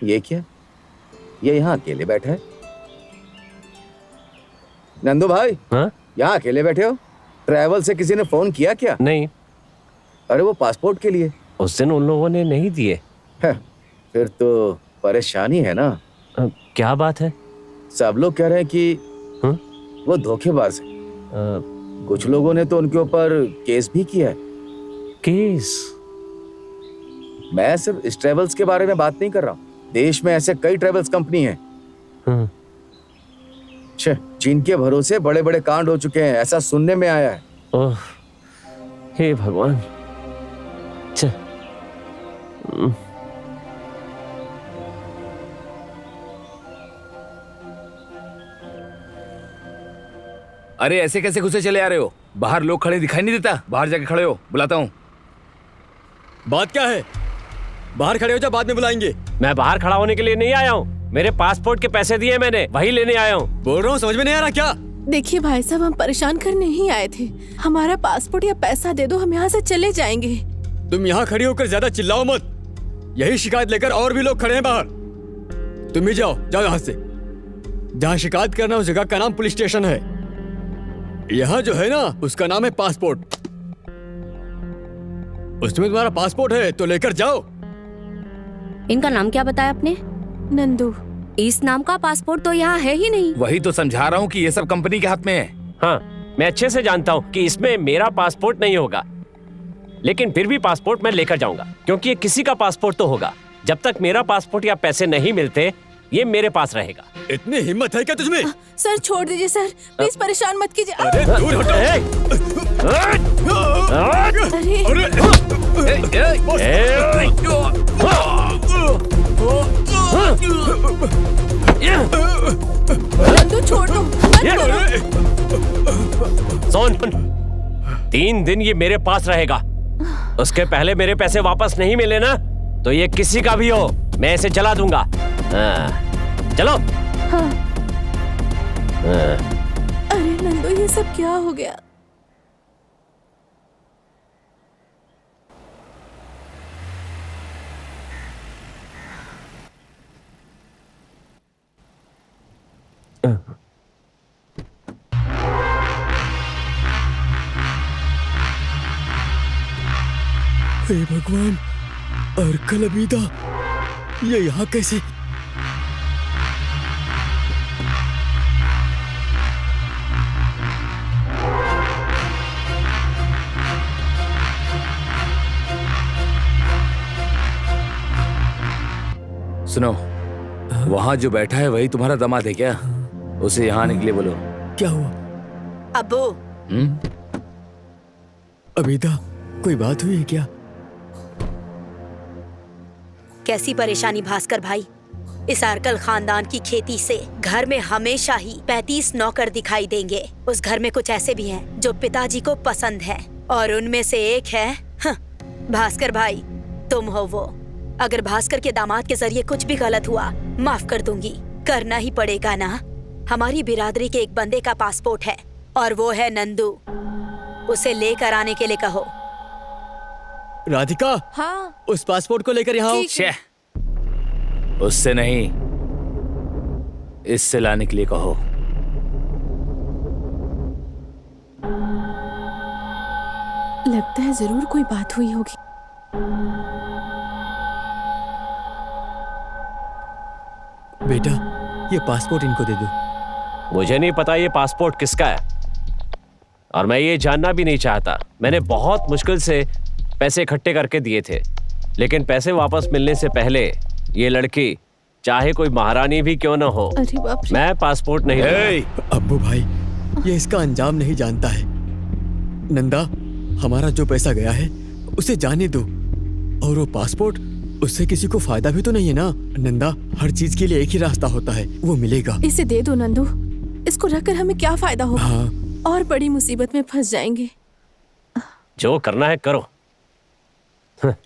ये क्या? ये यहाँ अकेले बैठा है? नंदू भाई, हाँ? यहाँ अकेले बैठे हो? ट्रैवल से किसी ने फोन किया क्या? नहीं। अरे वो पासपोर्ट के लिए। उस दिन उन लोगों ने नहीं दिए। फिर तो परेशानी है ना। क्या बात है? सब लोग कह रहे हैं कि वो धोखेबाज है। कुछ लोगों ने तो उनके ऊपर केस भी किया है। केस? मैं सिर्फ इस ट्रेवल्स के बारे में बात नहीं कर रहा हूँ, देश में ऐसे कई ट्रेवल्स कंपनी हैं जिनके भरोसे बड़े बड़े कांड हो चुके हैं, ऐसा सुनने में आया है। ओह, हे भगवान। अरे ऐसे कैसे घुसे चले आ रहे हो? बाहर लोग खड़े दिखाई नहीं देता? बाहर जाके खड़े हो, बुलाता हूँ। बात क्या है? बाहर खड़े हो जा, बाद में बुलाएंगे। मैं बाहर खड़ा होने के लिए नहीं आया हूँ, मेरे पासपोर्ट के पैसे दिए मैंने, वही लेने आया हूँ। बोल रहा हूँ, समझ में नहीं आ रहा क्या? देखिए भाई साहब, हम परेशान करने ही आए थे। हमारा पासपोर्ट या पैसा दे दो, हम यहाँ से चले जाएंगे। तुम यहाँ खड़ी होकर ज्यादा चिल्लाओ मत। यही शिकायत लेकर और भी लोग खड़े हैं बाहर। तुम भी जाओ यहाँ से। जहाँ शिकायत करना उस जगह का नाम पुलिस स्टेशन है। यहाँ जो है ना, उसका नाम है पासपोर्ट। उसमें तुम्हारा पासपोर्ट है तो लेकर जाओ। इनका नाम क्या बताया आपने? नंदू। इस नाम का पासपोर्ट तो यहाँ है ही नहीं। वही तो समझा रहा हूँ कि ये सब कंपनी के हाथ में है। हाँ, मैं अच्छे से जानता हूँ कि इसमें मेरा पासपोर्ट नहीं होगा, लेकिन फिर भी पासपोर्ट मैं लेकर जाऊंगा, क्योंकि ये किसी का पासपोर्ट तो होगा। जब तक मेरा पासपोर्ट या पैसे नहीं मिलते, ये मेरे पास रहेगा। इतनी हिम्मत है क्या तुझमें? सर छोड़ दीजिए सर, प्लीज परेशान मत कीजिए। अरे दूर हटो। नंदू छोड़ दो, मत करो। सुन, 3 दिन ये मेरे पास रहेगा। उसके पहले मेरे पैसे वापस नहीं मिले ना, तो ये किसी का भी हो, मैं इसे जला दूंगा। चलो। हाँ। अरे नंदू, ये सब क्या हो गया? हे भगवान, अर्कल अबीदा, ये यहाँ कैसे? सुनो, वहाँ जो बैठा है वही तुम्हारा दामाद है क्या? उसे यहाँ आने के लिए बोलो। क्या हुआ? अब्बू, अबीदा, कोई बात हुई है क्या? कैसी परेशानी भास्कर भाई। इस अर्कल खानदान की खेती से घर में हमेशा ही 35 नौकर दिखाई देंगे। उस घर में कुछ ऐसे भी हैं जो पिताजी को पसंद है, और उनमें से एक है भास्कर भाई, तुम हो वो। अगर भास्कर के दामाद के जरिए कुछ भी गलत हुआ, माफ कर दूंगी। करना ही पड़ेगा ना। हमारी बिरादरी के एक बंदे का पासपोर्ट है, और वो है नंदू। उसे लेकर आने के लिए कहो। राधिका, हाँ, उस पासपोर्ट को लेकर यहाँ आओ। छे, उससे नहीं, इससे लाने के लिए कहो। लगता है जरूर कोई बात हुई होगी। बेटा, ये पासपोर्ट इनको दे दो। मुझे नहीं पता ये पासपोर्ट किसका है, और मैं ये जानना भी नहीं चाहता। मैंने बहुत मुश्किल से पैसे इकट्ठे करके दिए थे, लेकिन पैसे वापस मिलने से पहले ये लड़की, चाहे कोई महारानी भी क्यों न हो, अरे बाप रे। मैं पासपोर्ट नहीं दूंगा। अब्बू भाई, ये इसका अंजाम नहीं जानता है। नंदा, हमारा जो पैसा गया है उसे जाने दो, और वो पासपोर्ट, उससे किसी को फायदा भी तो नहीं है ना। नंदा, हर चीज के लिए एक ही रास्ता होता है, वो मिलेगा। इसे दे दो नंदू, इसको रखकर हमें क्या फायदा होगा? हाँ। और बड़ी मुसीबत में फंस जाएंगे। जो करना है करो।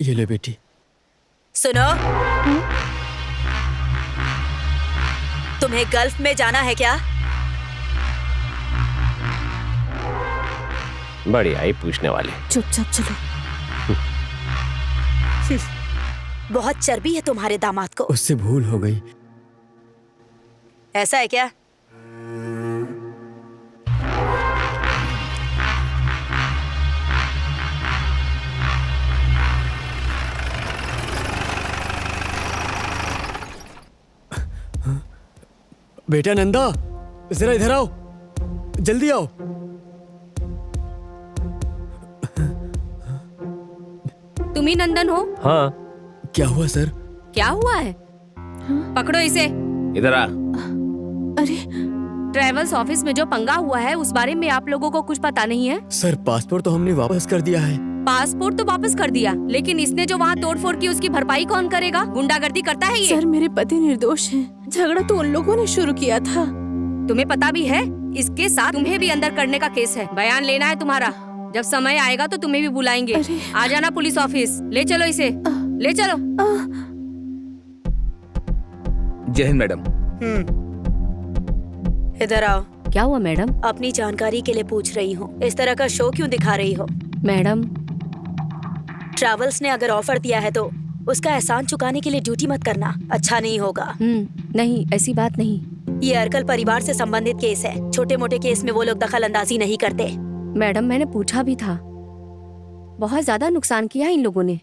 ये ले बेटी। सुनो, तुम्हें गल्फ में जाना है क्या? बढ़िया ही पूछने वाले। चुपचाप चलो। बहुत चर्बी है तुम्हारे दामाद को। उससे भूल हो गई। ऐसा है क्या? बेटा नंदा, जरा इधर आओ, जल्दी आओ। तुम ही नंदन हो? हाँ। क्या हुआ सर? क्या हुआ है? पकड़ो इसे। इधर आ। अरे, ट्रेवल्स ऑफिस में जो पंगा हुआ है उस बारे में आप लोगों को कुछ पता नहीं है? सर, पासपोर्ट तो हमने वापस कर दिया है। पासपोर्ट तो वापस कर दिया, लेकिन इसने जो वहाँ तोड़फोड़ की उसकी भरपाई कौन करेगा? गुंडागर्दी करता है ये। सर, मेरे पति निर्दोष हैं। झगड़ा तो उन लोगों ने शुरू किया था। तुम्हें पता भी है, इसके साथ तुम्हें भी अंदर करने का केस है। बयान लेना है तुम्हारा। जब समय आएगा तो तुम्हें भी बुलाएंगे। आ जाना पुलिस ऑफिस। ले चलो इसे, ले चलो। जय हिंद मैडम। इधर आओ। क्या हुआ मैडम? अपनी जानकारी के लिए पूछ रही हूँ। इस तरह का शो क्यों दिखा रही हो? मैडम, ट्रैवल्स ने अगर ऑफर दिया है तो उसका एहसान चुकाने के लिए ड्यूटी मत करना, अच्छा नहीं होगा। नहीं, ऐसी बात नहीं। ये अर्कल परिवार से संबंधित केस है। छोटे मोटे केस में वो लोग दखल अंदाजी नहीं करते। मैडम, मैंने पूछा भी था। बहुत ज्यादा नुकसान किया इन लोगों ने।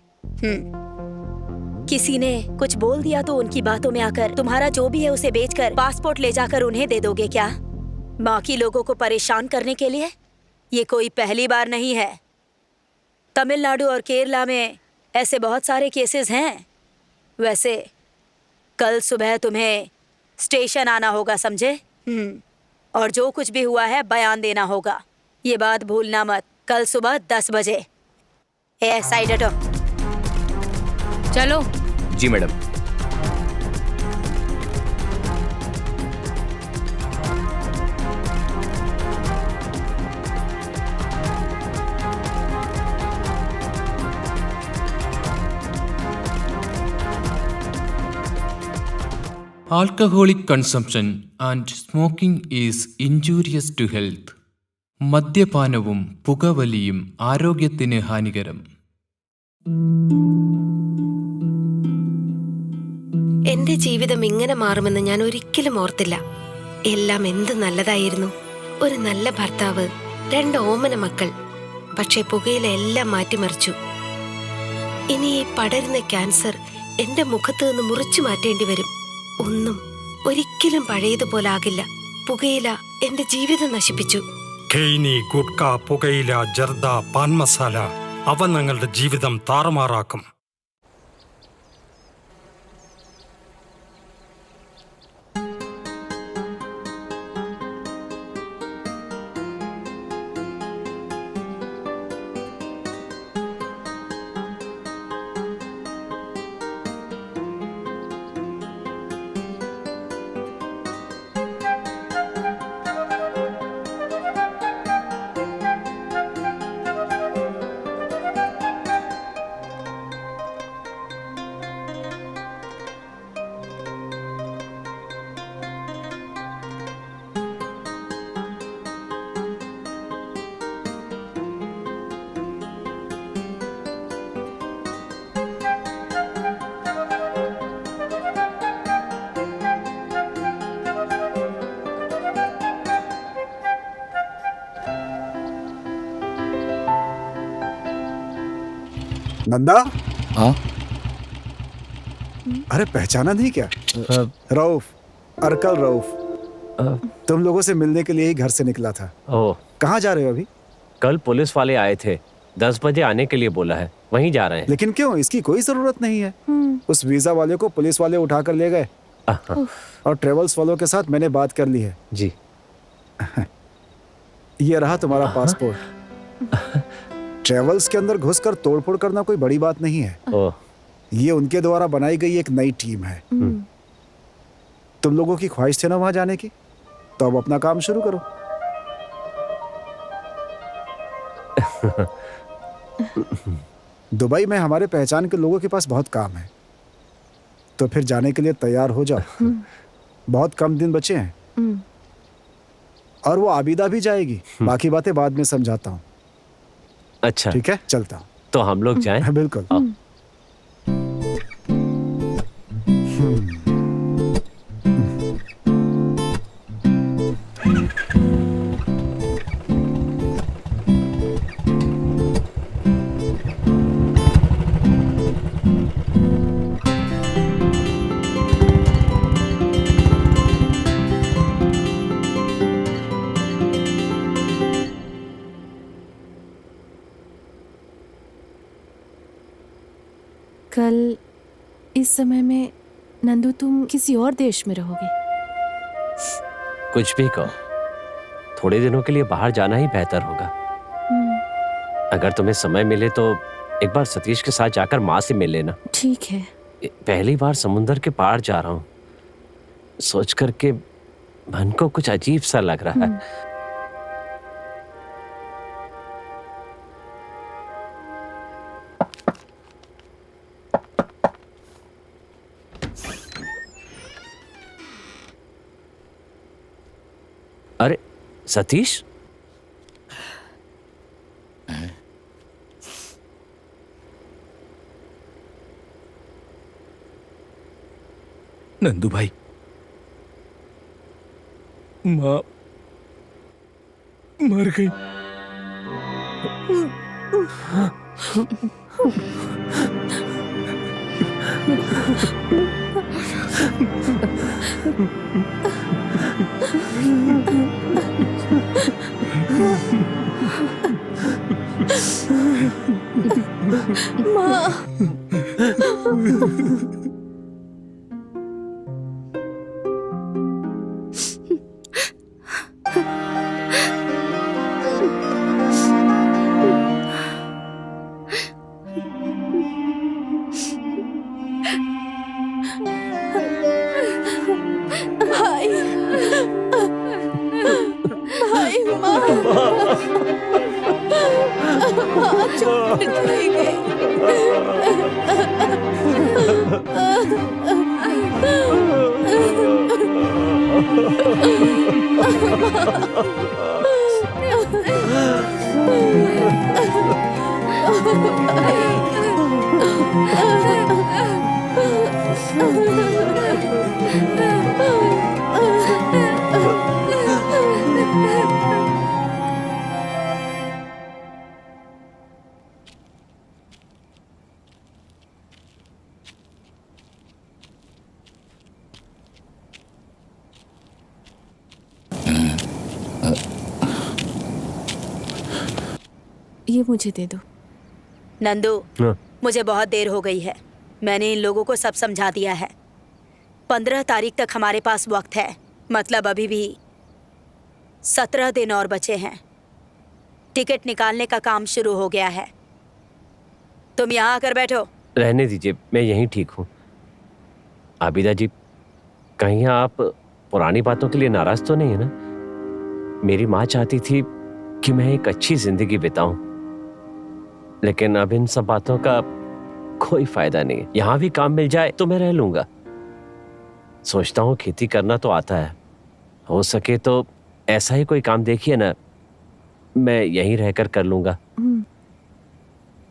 किसी ने कुछ बोल दिया तो उनकी बातों में आकर तुम्हारा जो भी है उसे बेचकर पासपोर्ट ले जाकर उन्हें दे दोगे क्या? बाकी लोगों को परेशान करने के लिए? ये कोई पहली बार नहीं है। तमिलनाडु और केरला में ऐसे बहुत सारे केसेस हैं। वैसे कल सुबह तुम्हें स्टेशन आना होगा, समझे? और जो कुछ भी हुआ है बयान देना होगा। ये बात भूलना मत। कल सुबह 10 बजे। साइड हटो। चलो। जी madam. Alcoholic consumption and smoking is injurious to health. മദ്യപാനവും പുകവലിയും ആരോഗ്യത്തിന് ഹാനികരം. എന്റെ ജീവിതം ഇങ്ങനെ മാറുമെന്ന് ഞാൻ ഒരിക്കലും ഓർത്തില്ല. എല്ലാം എന്ത് നല്ലതായിരുന്നു. ഒരു നല്ല ഭർത്താവ്, 2 ഓമന മക്കൾ. പക്ഷേ പുകയില എല്ലാം മാറ്റിമറിച്ചു. ഇനി ഈ പടരുന്ന ക്യാൻസർ എന്റെ മുഖത്ത് നിന്ന് മുറിച്ചു മാറ്റേണ്ടി വരും. ഒന്നും ഒരിക്കലും പഴയതുപോലെ ആകില്ല. പുകയില എന്റെ ജീവിതം നശിപ്പിച്ചു. ഖെയ്നി, ഗുഡ്ക, പുകയില, ജർദ, പാൻ മസാല അവ ഞങ്ങളുടെ ജീവിതം താറുമാറാക്കും. नंदा, हाँ? अरे पहचाना नहीं क्या? रऊफ, अर्कल रऊफ। तुम लोगों से मिलने के लिए ही घर से निकला था। ओह, कहाँ जा रहे हो अभी? कल पुलिस वाले आए थे, 10 बजे आने के लिए बोला है, वहीं जा रहे हैं। लेकिन क्यों? इसकी कोई जरूरत नहीं है। उस वीजा वाले को पुलिस वाले उठा कर ले गए और ट्रेवल्स वालों के साथ मैंने बात कर ली है। जी। ये रहा तुम्हारा पासपोर्ट। ट्रेवल्स के अंदर घुसकर तोड़फोड़ करना कोई बड़ी बात नहीं है। ये उनके द्वारा बनाई गई एक नई टीम है। तुम लोगों की ख्वाहिश थी ना वहां जाने की, तो अब अपना काम शुरू करो। दुबई में हमारे पहचान के लोगों के पास बहुत काम है, तो फिर जाने के लिए तैयार हो जाओ। बहुत कम दिन बचे हैं और वो आबिदा भी जाएगी। बाकी बातें बाद में समझाता हूँ। अच्छा, ठीक है, चलता हूँ। तो हम लोग जाएं? बिल्कुल। कल इस समय में नंदू तुम किसी और देश में रहोगे। कुछ भी कहो, थोड़े दिनों के लिए बाहर जाना ही बेहतर होगा। अगर तुम्हें समय मिले तो एक बार सतीश के साथ जाकर माँ से मिल लेना। ठीक है। पहली बार समुंदर के पार जा रहा हूँ, सोच करके मन को कुछ अजीब सा लग रहा है। अरे सतीश, नंदू भाई, माँ मर गई। ये मुझे दे दो। नंदू, हाँ। मुझे बहुत देर हो गई है। मैंने इन लोगों को सब समझा दिया है। 15 तारीख तक हमारे पास वक्त है, मतलब अभी भी 17 दिन और बचे हैं। टिकट निकालने का काम शुरू हो गया है। तुम यहाँ आकर बैठो। रहने दीजिए, मैं यहीं ठीक हूँ। आबिदा जी, कहीं आप पुरानी बातों के लिए नाराज तो नहीं है ना? मेरी माँ चाहती थी कि मैं एक अच्छी जिंदगी बिताऊं, लेकिन अब इन सब बातों का कोई फायदा नहीं है। यहाँ भी काम मिल जाए तो मैं रह लूंगा। सोचता हूँ खेती करना तो आता है, हो सके तो ऐसा ही कोई काम देखिए ना, मैं यहीं रहकर कर लूंगा।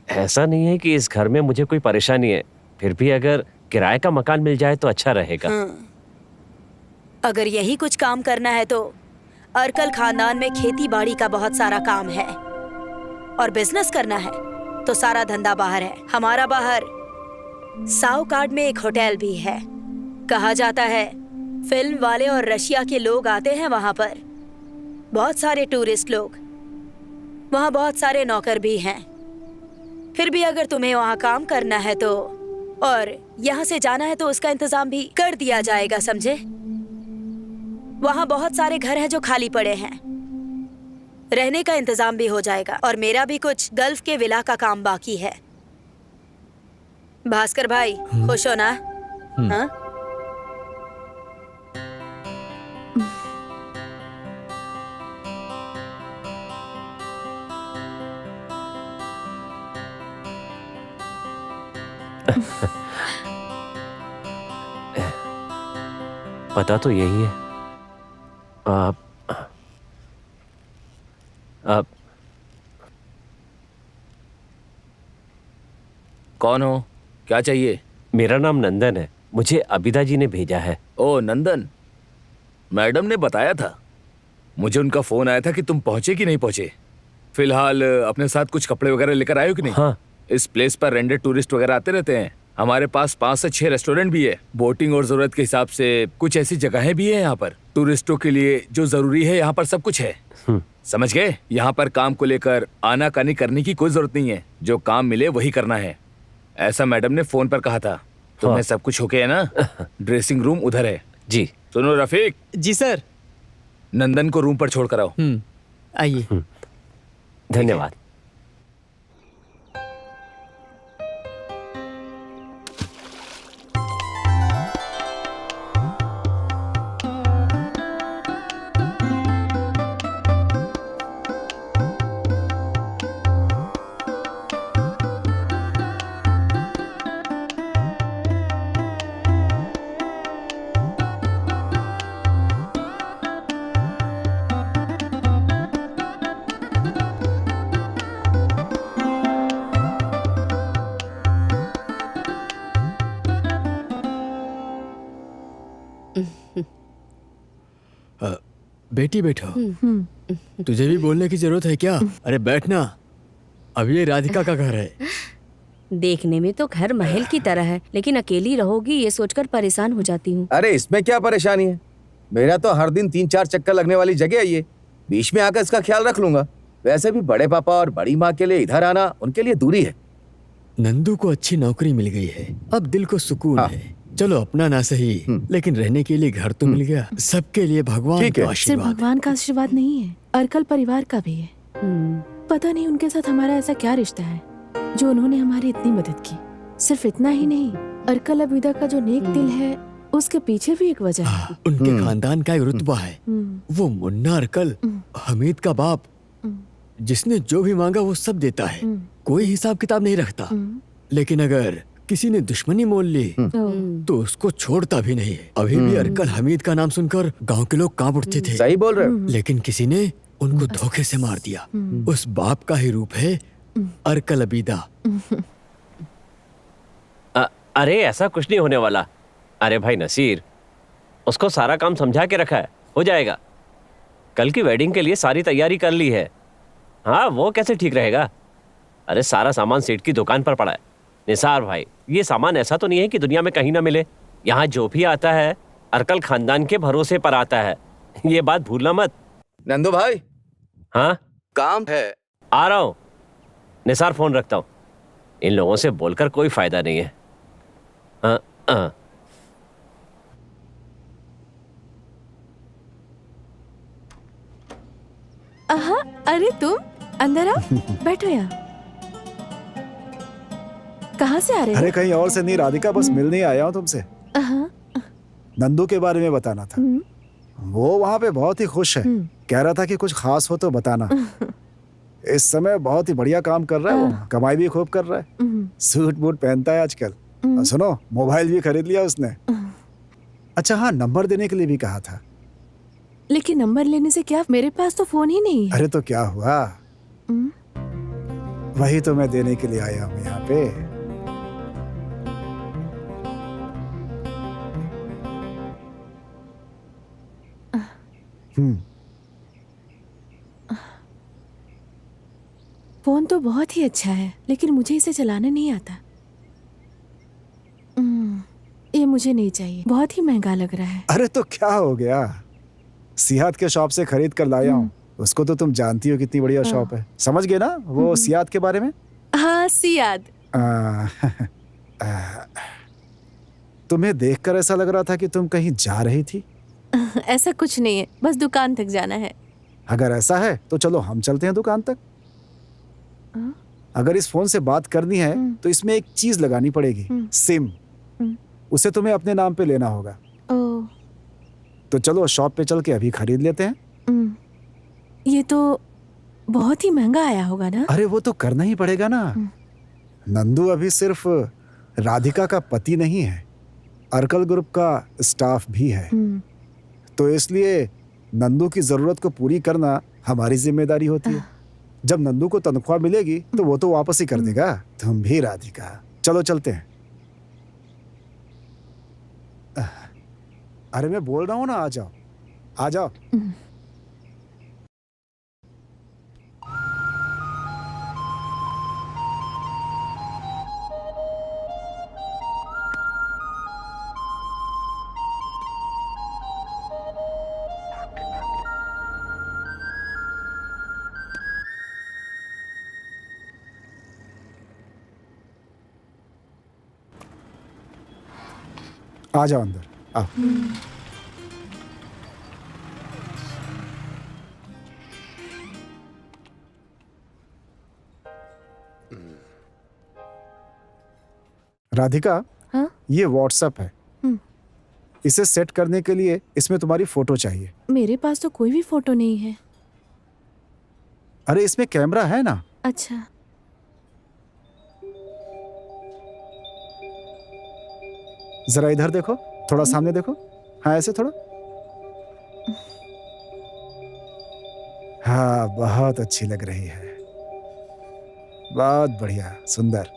ऐसा नहीं है कि इस घर में मुझे कोई परेशानी है, फिर भी अगर किराए का मकान मिल जाए तो अच्छा रहेगा। अगर यही कुछ काम करना है तो अर्कल खानदान में खेती बाड़ी का बहुत सारा काम है, और बिजनेस करना है तो सारा धंधा बाहर है। हमारा बाहर साउकार्ड में एक होटल भी है। कहा जाता है फिल्म वाले और रशिया के लोग आते हैं वहां पर, बहुत सारे टूरिस्ट लोग। वहां बहुत सारे नौकर भी हैं। फिर भी अगर तुम्हें वहां काम करना है तो, और यहाँ से जाना है तो उसका इंतजाम भी कर दिया जाएगा, समझे? वहां बहुत सारे घर हैं जो खाली पड़े हैं, रहने का इंतजाम भी हो जाएगा। और मेरा भी कुछ गल्फ के विला का काम बाकी है। भास्कर भाई, खुश हो ना? हाँ? पता तो यही है। आप कौन हो? क्या चाहिए? मेरा नाम नंदन है, मुझे अबिदा जी ने भेजा है। ओ नंदन, मैडम ने बताया था। मुझे उनका फोन आया था कि तुम पहुंचे कि नहीं पहुंचे। फिलहाल अपने साथ कुछ कपड़े वगैरह लेकर आए हो कि नहीं? हाँ। इस प्लेस पर रेंडेड टूरिस्ट वगैरह आते रहते हैं। हमारे पास 5 से 6 रेस्टोरेंट भी है। बोटिंग और जरूरत के हिसाब से कुछ ऐसी जगहें भी है यहाँ पर। टूरिस्टों के लिए जो जरूरी है यहाँ पर सब कुछ है। समझ गए? यहाँ पर काम को लेकर आनाकानी करने की कोई जरूरत नहीं है। जो काम मिले वही करना है, ऐसा मैडम ने फोन पर कहा था। तुम्हें हाँ। सब कुछ ओके है ना? ड्रेसिंग रूम उधर है। जी। सुनो रफीक। जी सर। नंदन को रूम पर छोड़ कर आओ। आइए। धन्यवाद। बेटी बैठो। तुझे भी बोलने की जरूरत है क्या? अरे बैठना। अब ये राधिका का घर है। देखने में तो घर महल की तरह है, लेकिन अकेली रहोगी ये सोचकर परेशान हो जाती हूँ। अरे इसमें क्या परेशानी है? मेरा तो हर दिन 3-4 चक्कर लगने वाली जगह है ये। बीच में आकर इसका ख्याल रख लूंगा। वैसे भी बड़े पापा और बड़ी माँ के लिए इधर आना उनके लिए दूरी है। नंदू को अच्छी नौकरी मिल गई है, अब दिल को सुकून है। चलो अपना ना सही, लेकिन रहने के लिए घर तो मिल गया। सबके लिए भगवान का सिर्फ आशीर्वाद। भगवान का आशीर्वाद नहीं है, अर्कल परिवार का भी है। पता नहीं उनके साथ हमारा ऐसा क्या रिश्ता है जो उन्होंने हमारी इतनी मदद की। सिर्फ इतना ही नहीं, अर्कल अबीदा का जो नेक दिल है उसके पीछे भी एक वजह है। उनके खानदान का एक रुतबा है। वो मुन्ना अर्कल, हमीद का बाप, जिसने जो भी मांगा वो सब देता है, कोई हिसाब किताब नहीं रखता। लेकिन अगर किसी ने दुश्मनी मोल ली तो उसको छोड़ता भी नहीं है। अभी भी अर्कल हमीद का नाम सुनकर गांव के लोग कांप उठते थे। सही बोल रहे हो। लेकिन किसी ने उनको धोखे से मार दिया। उस बाप का ही रूप है अर्कल अबीदा। अरे ऐसा कुछ नहीं होने वाला। अरे भाई नसीर, उसको सारा काम समझा के रखा है, हो जाएगा। कल की वेडिंग के लिए सारी तैयारी कर ली है। हाँ, वो कैसे ठीक रहेगा? अरे सारा सामान सेठ की दुकान पर पड़ा है। निसार भाई, ये सामान ऐसा तो नहीं है कि दुनिया में कहीं ना मिले। यहाँ जो भी आता है अर्कल खानदान के भरोसे पर आता है, ये बात भूलना मत। नंदू भाई। हाँ, काम है। आ रहा हूँ। निसार, फोन रखता हूँ। इन लोगों से बोलकर कोई फायदा नहीं है। अरे तुम अंदर आओ, बैठो यहाँ। कहाँ से आ रहे हो? अरे कहीं और से नहीं राधिका, बस मिलने ही आया हूँ तुमसे। नंदू के बारे में बताना था। वो वहाँ पे बहुत ही खुश है, कह रहा था कि कुछ खास हो तो बताना। इस समय बहुत ही बढ़िया काम कर रहा है वो, कमाई भी खूब कर रहा है, सूट बूट पहनता है आजकल। और सुनो, मोबाइल भी खरीद लिया उसने। अच्छा हाँ, नंबर देने के लिए भी कहा था। लेकिन नंबर लेने से क्या, मेरे पास तो फोन ही नहीं है। अरे तो क्या हुआ, वही तो मैं देने के लिए आया हूँ यहाँ पे। फोन तो बहुत ही अच्छा है, लेकिन मुझे इसे चलाना नहीं आता। ये मुझे नहीं चाहिए, बहुत ही महंगा लग रहा है। अरे तो क्या हो गया, सियाद के शॉप से खरीद कर लाया हूँ। उसको तो तुम जानती हो कितनी बढ़िया शॉप है। समझ गए ना वो सियाद के बारे में? हाँ सियाद। तुम्हें देखकर ऐसा लग रहा था कि तुम कहीं जा रही थी। ऐसा कुछ नहीं है, बस दुकान तक जाना है। अगर ऐसा है तो चलो हम चलते हैं दुकान तक। अगर इस फोन से बात करनी है तो इसमें एक चीज लगानी पड़ेगी, सिम। उसे तुम्हें अपने नाम पे लेना होगा। तो चलो शॉप पे चल के अभी खरीद लेते हैं। ये तो बहुत ही महंगा आया होगा ना? अरे वो तो करना ही पड़ेगा ना। नंदू अभी सिर्फ राधिका का पति नहीं है, अर्कल ग्रुप का स्टाफ भी है। तो इसलिए नंदू की जरूरत को पूरी करना हमारी जिम्मेदारी होती है। जब नंदू को तनख्वाह मिलेगी तो वो तो वापस ही कर देगा। तुम भी राधिका, चलो चलते हैं। अरे मैं बोल रहा हूँ ना, आ जाओ आ जाओ। आ जाओ अंदर, आओ। राधिका, हाँ? ये व्हाट्सएप है। इसे सेट करने के लिए इसमें तुम्हारी फोटो चाहिए। मेरे पास तो कोई भी फोटो नहीं है। अरे इसमें कैमरा है ना। अच्छा, जरा इधर देखो, थोड़ा सामने देखो। हाँ ऐसे थोड़ा। हाँ बहुत अच्छी लग रही है, बहुत बढ़िया, सुंदर।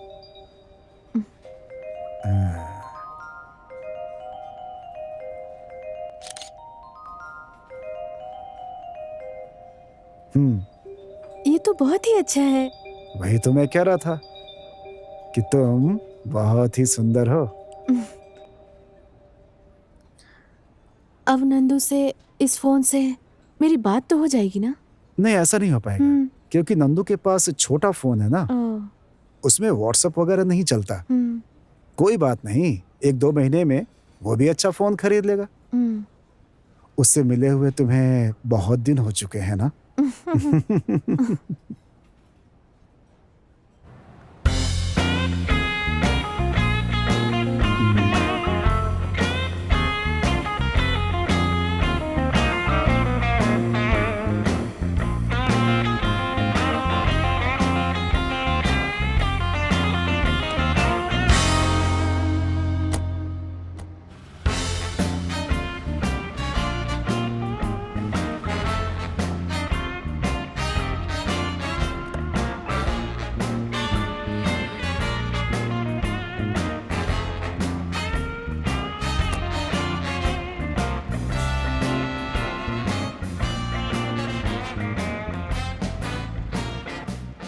ये तो बहुत ही अच्छा है। वही तो मैं कह रहा था कि तुम बहुत ही सुंदर हो। अब नंदू से इस फोन से मेरी बात तो हो जाएगी ना? नहीं ऐसा नहीं हो पाएगा, क्योंकि नंदू के पास छोटा फोन है ना, उसमें व्हाट्सएप वगैरह नहीं चलता। कोई बात नहीं, 1-2 महीने में वो भी अच्छा फोन खरीद लेगा। उससे मिले हुए तुम्हें बहुत दिन हो चुके हैं ना।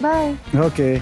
बाय। ओके।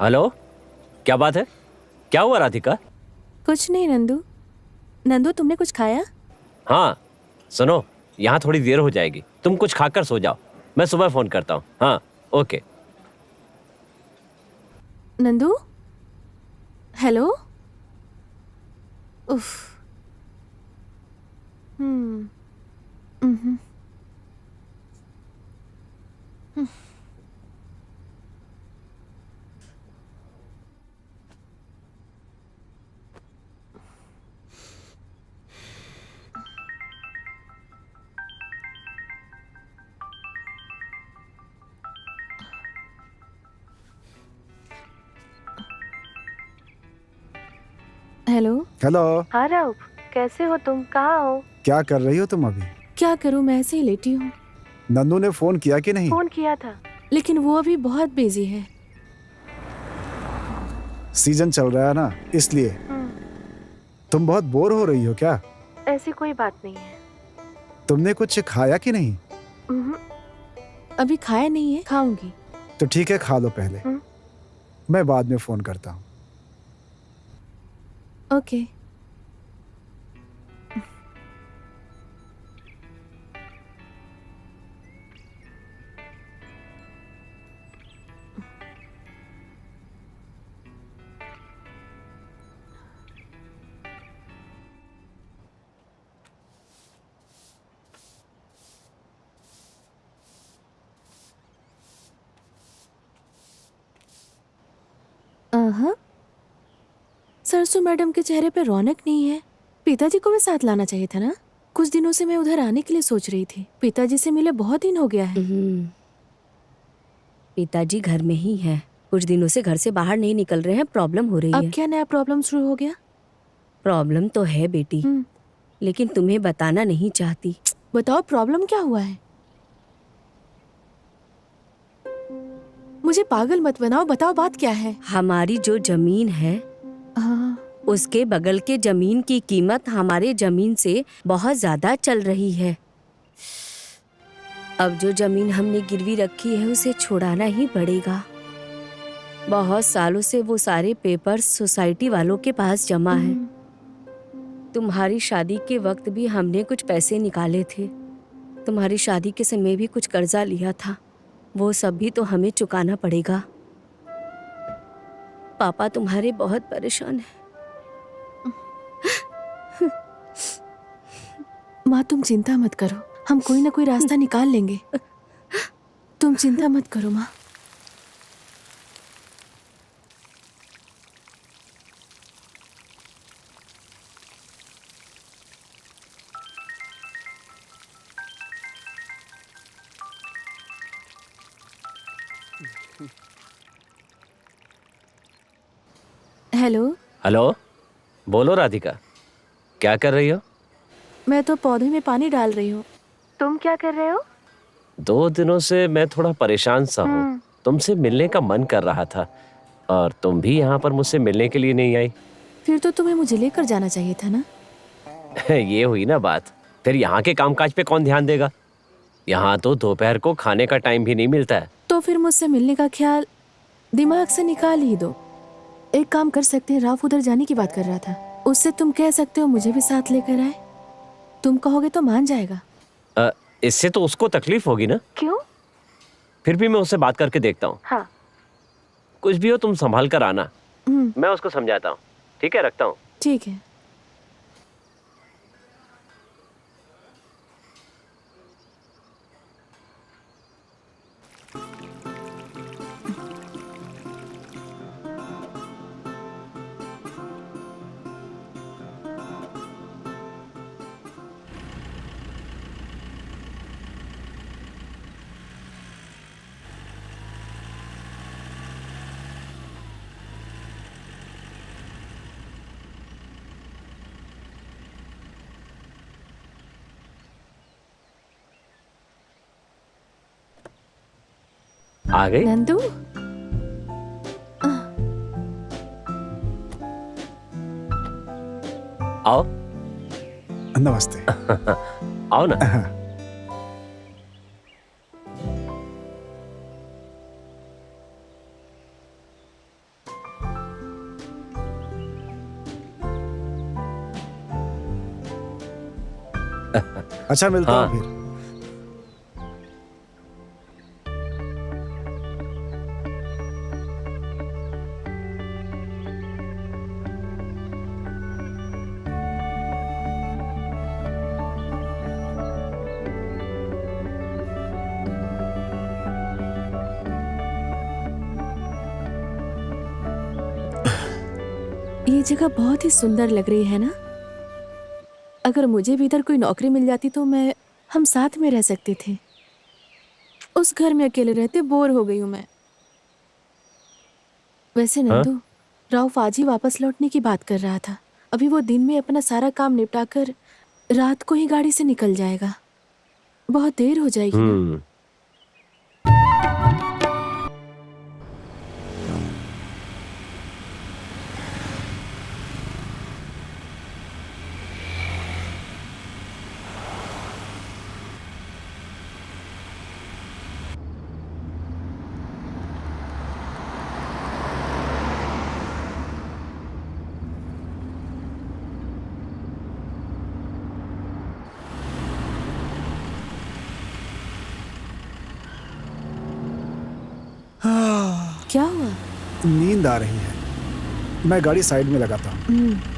हेलो, क्या बात है? क्या हुआ राधिका? कुछ नहीं नंदू। नंदू तुमने कुछ खाया? हाँ सुनो, यहाँ थोड़ी देर हो जाएगी, तुम कुछ खाकर सो जाओ, मैं सुबह फोन करता हूँ। हाँ ओके। नंदू, हेलो। उफ। हम्म। हम्म। हेलो। हेलो। हाँ राउफ, कैसे हो तुम? कहाँ हो? क्या कर रही हो तुम अभी? क्या करूँ, मैं ऐसे ही लेटी हूँ। नंदू ने फोन किया कि नहीं? फोन किया था, लेकिन वो अभी बहुत बिजी है। सीजन चल रहा है ना, इसलिए। तुम बहुत बोर हो रही हो क्या? ऐसी कोई बात नहीं है। तुमने कुछ खाया कि नहीं? अभी खाया नहीं है, खाऊंगी। तो ठीक है, खा लो पहले। मैं बाद में फोन करता हूँ। ओके। सरसू मैडम के चेहरे पे रौनक नहीं है। पिताजी को भी साथ लाना चाहिए था ना। कुछ दिनों से मैं उधर आने के लिए सोच रही थी। पिताजी से मिले बहुत दिन हो गया है। पिताजी घर में ही है, कुछ दिनों से घर से बाहर नहीं निकल रहे हैं, प्रॉब्लम हो रही है। अब क्या नया प्रॉब्लम शुरू हो गया? प्रॉब्लम तो है बेटी, लेकिन तुम्हें बताना नहीं चाहती। बताओ प्रॉब्लम क्या हुआ है? मुझे पागल मत बनाओ, बताओ बात क्या है। हमारी जो जमीन है, उसके बगल के जमीन की कीमत हमारे जमीन से बहुत ज्यादा चल रही है। अब जो जमीन हमने गिरवी रखी है उसे छुड़ाना ही पड़ेगा। बहुत सालों से वो सारे पेपर्स सोसाइटी वालों के पास जमा है। तुम्हारी शादी के वक्त भी हमने कुछ पैसे निकाले थे। तुम्हारी शादी के समय भी कुछ कर्जा लिया था, वो सब भी तो हमें चुकाना पड़ेगा। पापा तुम्हारे बहुत परेशान हैं। माँ तुम चिंता मत करो, हम कोई ना कोई रास्ता निकाल लेंगे। तुम चिंता मत करो माँ। हेलो। हेलो, बोलो राधिका, क्या कर रही हो? मैं तो पौधे में पानी डाल रही हूँ। तुम क्या कर रहे हो? 2 दिनों से मैं थोड़ा परेशान सा हूँ, तुमसे मिलने का मन कर रहा था और तुम भी यहाँ पर मुझसे मिलने के लिए नहीं आई। फिर तो तुम्हें मुझे लेकर जाना चाहिए था ना। ये हुई ना बात। फिर यहाँ के कामकाज पे कौन ध्यान देगा? यहाँ तो दोपहर को खाने का टाइम भी नहीं मिलता है। तो फिर मुझसे मिलने का ख्याल दिमाग से निकाल ही दो। एक काम कर सकते हैं, राफ उधर जाने की बात कर रहा था, उससे तुम कह सकते हो मुझे भी साथ लेकर आए। तुम कहोगे तो मान जाएगा। इससे तो उसको तकलीफ होगी ना। क्यों? फिर भी मैं उससे बात करके देखता हूँ। हाँ। कुछ भी हो तुम संभाल कर आना, मैं उसको समझाता हूँ। ठीक है, रखता हूँ। ठीक है। आ गई नंदू। आओ। नमस्ते। आओ ना। अच्छा, मिलता हाँ। हूँ फिर। ये जगह बहुत ही सुंदर लग रही है ना। अगर मुझे भी इधर कोई नौकरी मिल जाती तो हम साथ में रह सकते थे। उस घर में अकेले रहते बोर हो गई हूँ मैं। वैसे नंदू, राउफ आज ही वापस लौटने की बात कर रहा था। अभी वो दिन में अपना सारा काम निपटाकर रात को ही गाड़ी से निकल जाएगा। बहुत देर हो जाएगी ना। क्या हुआ? नींद आ रही है, मैं गाड़ी साइड में लगाता हूँ।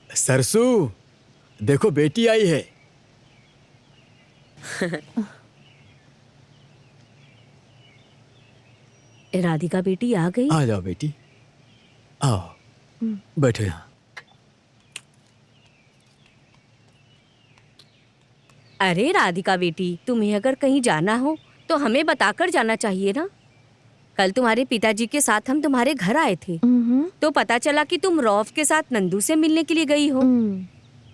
सरसू, देखो बेटी आई है। राधिका बेटी आ गई। आ जाओ बेटी, आओ बैठो यहाँ। अरे राधिका बेटी, तुम्हें अगर कहीं जाना हो तो हमें बताकर जाना चाहिए ना। कल तुम्हारे पिताजी के साथ हम तुम्हारे घर आए थे तो पता चला कि तुम रौफ के साथ नंदू से मिलने के लिए गई हो।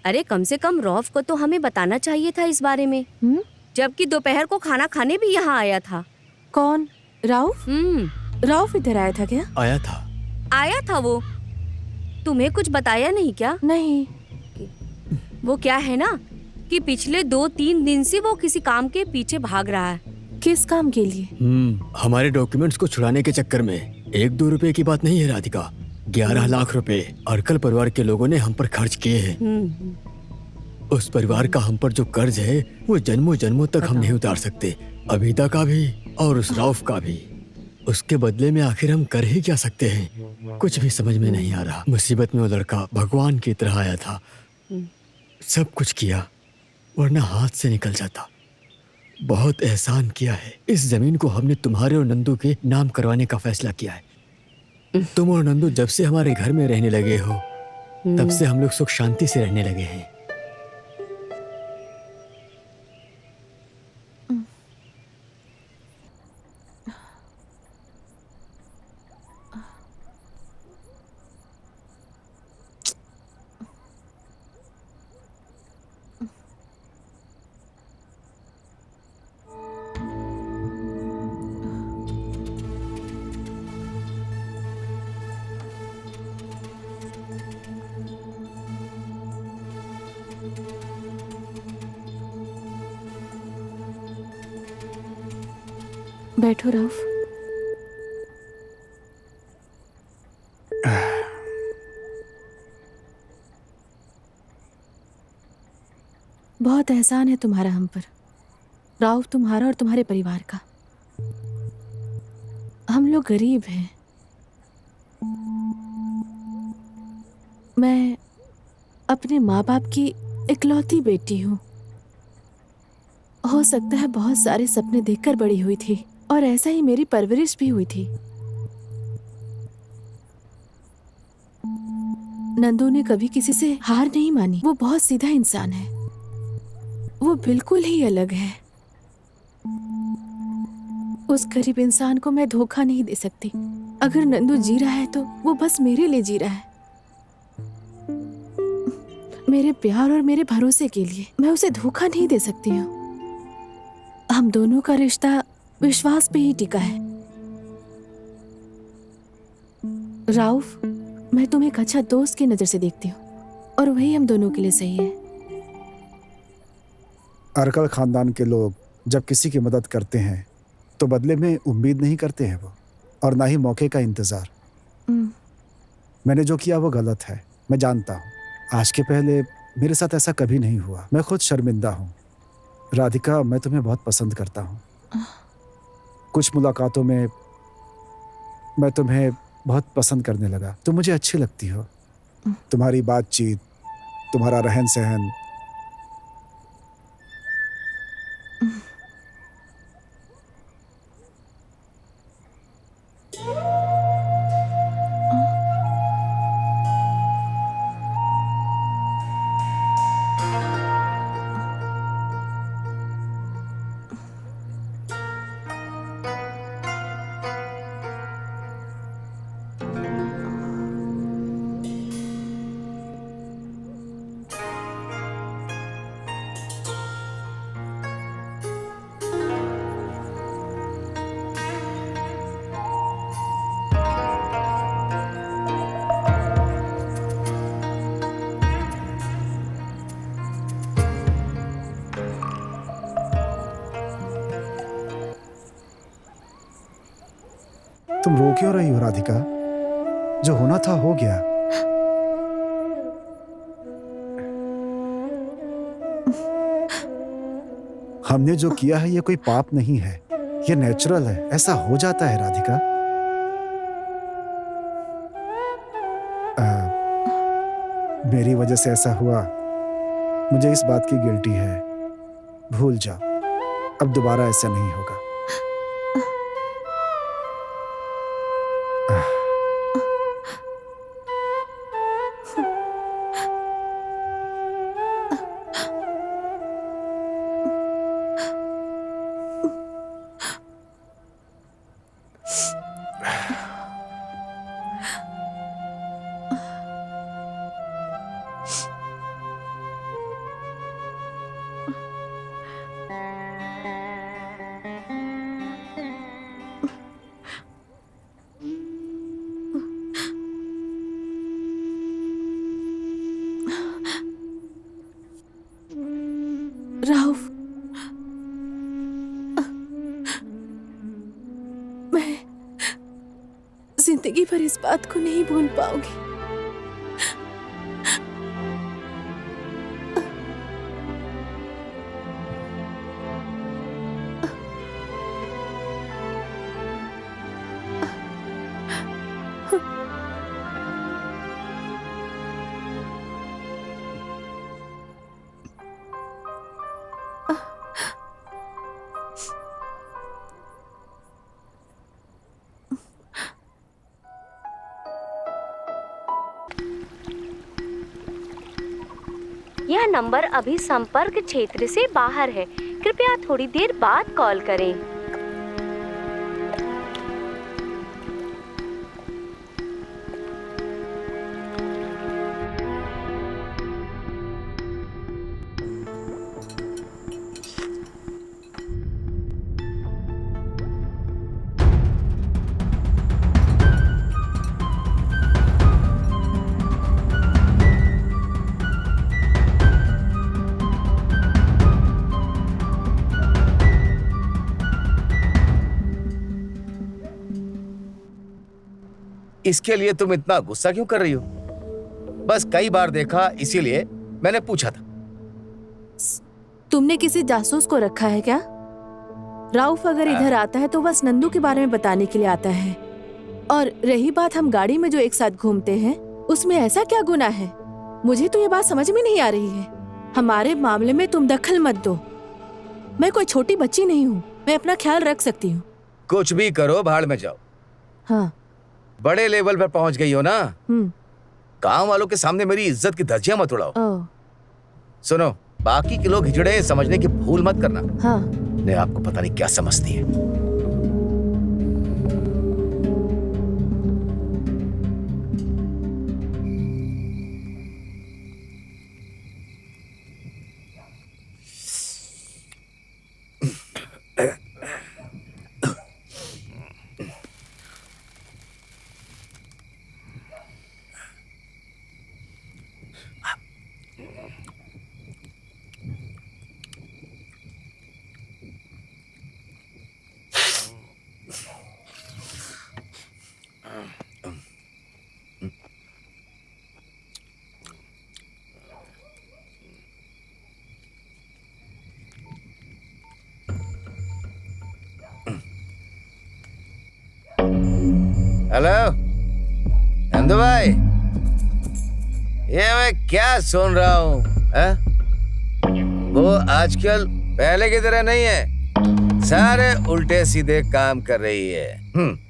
अरे कम से कम रौफ को तो हमें बताना चाहिए था इस बारे में। जबकि दोपहर को खाना खाने भी यहाँ आया था। कौन? राउफ? राउफ इधर आया था क्या? आया था वो। तुम्हें कुछ बताया नहीं क्या? नहीं। वो क्या है ना कि पिछले 2-3 दिन से वो किसी काम के पीछे भाग रहा है। किस काम के लिए? हमारे डॉक्यूमेंट्स को छुड़ाने के चक्कर में। 1-2 रुपए की बात नहीं है राधिका, 11 लाख रुपए अर्कल परिवार के लोगों ने हम पर खर्च किए हैं। उस परिवार का हम पर जो कर्ज है वो जन्मों जन्मों तक हम नहीं उतार सकते। अभिदा का भी और उस रौफ का भी। उसके बदले में आखिर हम कर ही क्या सकते हैं? कुछ भी समझ में नहीं आ रहा। मुसीबत में वो लड़का भगवान की तरह आया था। सब कुछ किया वरना हाथ से निकल जाता। बहुत एहसान किया है। इस जमीन को हमने तुम्हारे और नंदू के नाम करवाने का फैसला किया है। तुम और नंदू जब से हमारे घर में रहने लगे हो तब से हम लोग सुख शांति से रहने लगे हैं। बैठो राउफ। बहुत एहसान है तुम्हारा हम पर राउफ, तुम्हारा और तुम्हारे परिवार का। हम लोग गरीब हैं। मैं अपने माँ बाप की इकलौती बेटी हूँ। हो सकता है बहुत सारे सपने देखकर बड़ी हुई थी और ऐसा ही मेरी परवरिश भी हुई थी। नंदू ने कभी किसी से हार नहीं मानी। वो बहुत सीधा इंसान है। वो बिल्कुल ही अलग है। उस गरीब इंसान को मैं धोखा नहीं दे सकती। अगर नंदू जी रहा है तो वो बस मेरे लिए जी रहा है, मेरे प्यार और मेरे भरोसे के लिए। मैं उसे धोखा नहीं दे सकती हूँ। हम दोनों का रिश्ता विश्वास पे ही टिका है। राउफ, मैं तुम्हें एक अच्छा दोस्त की नजर से देखती हूँ और वही हम दोनों के लिए सही है। अरकल खानदान के लोग जब किसी की मदद करते हैं तो बदले में उम्मीद नहीं करते हैं वो, और ना ही मौके का इंतजार। मैंने जो किया वो गलत है, मैं जानता हूँ। आज के पहले मेरे साथ ऐसा कभी नहीं हुआ। मैं खुद शर्मिंदा हूँ। राधिका, मैं तुम्हें बहुत पसंद करता हूँ। कुछ मुलाकातों में मैं तुम्हें बहुत पसंद करने लगा। तुम मुझे अच्छी लगती हो। तुम्हारी बातचीत, तुम्हारा रहन सहन। तुम रो क्यों रही हो राधिका? जो होना था हो गया। हमने जो किया है ये कोई पाप नहीं है, ये नेचुरल है। ऐसा हो जाता है राधिका। मेरी वजह से ऐसा हुआ, मुझे इस बात की गिल्टी है। भूल जाओ, अब दोबारा ऐसा नहीं होगा। राउफ, मैं जिंदगी भर इस बात को नहीं भूल पाऊंगी। यह नंबर अभी संपर्क क्षेत्र से बाहर है। कृपया थोड़ी देर बाद कॉल करें। इसके लिए तुम इतना गुस्सा क्यों कर रही हो? बस कई बार देखा इसीलिए मैंने पूछा था। तुमने किसी जासूस को रखा है क्या? राउफ अगर इधर आता है तो बस नंदू के बारे में बताने के लिए आता है। और रही बात हम गाड़ी में जो एक साथ घूमते हैं, उसमें ऐसा क्या गुनाह है? मुझे तो ये बात समझ में नहीं आ रही है। हमारे मामले में तुम दखल मत दो। मैं कोई छोटी बच्ची नहीं हूँ, मैं अपना ख्याल रख सकती हूँ। कुछ भी करो, भाड़ में जाओ। हाँ। बड़े लेवल पर पहुंच गई हो ना, गांव वालों के सामने मेरी इज्जत की धज्जियां मत उड़ाओ। सुनो, बाकी के लोग हिजड़े समझने की भूल मत करना। हाँ। ने आपको पता नहीं क्या समझती है। हेलो नंदू भाई, ये मैं क्या सुन रहा हूँ? वो आजकल पहले की तरह नहीं है, सारे उल्टे सीधे काम कर रही है।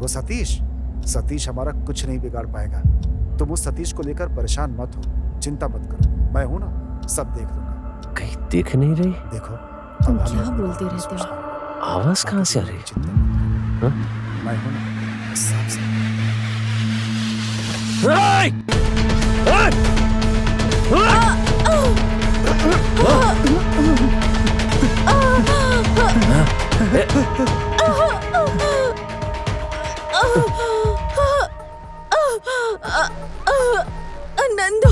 वो सतीश हमारा कुछ नहीं बिगाड़ पाएगा। तुम उस सतीश को लेकर परेशान मत हो, चिंता मत करो, मैं हूं ना, सब देख लूंगा। कहीं दिख नहीं रही? देखो तुम क्या बोलते रहते हो? आवाज कहाँ से आ रही? मैं हूं ना, सब नंदू,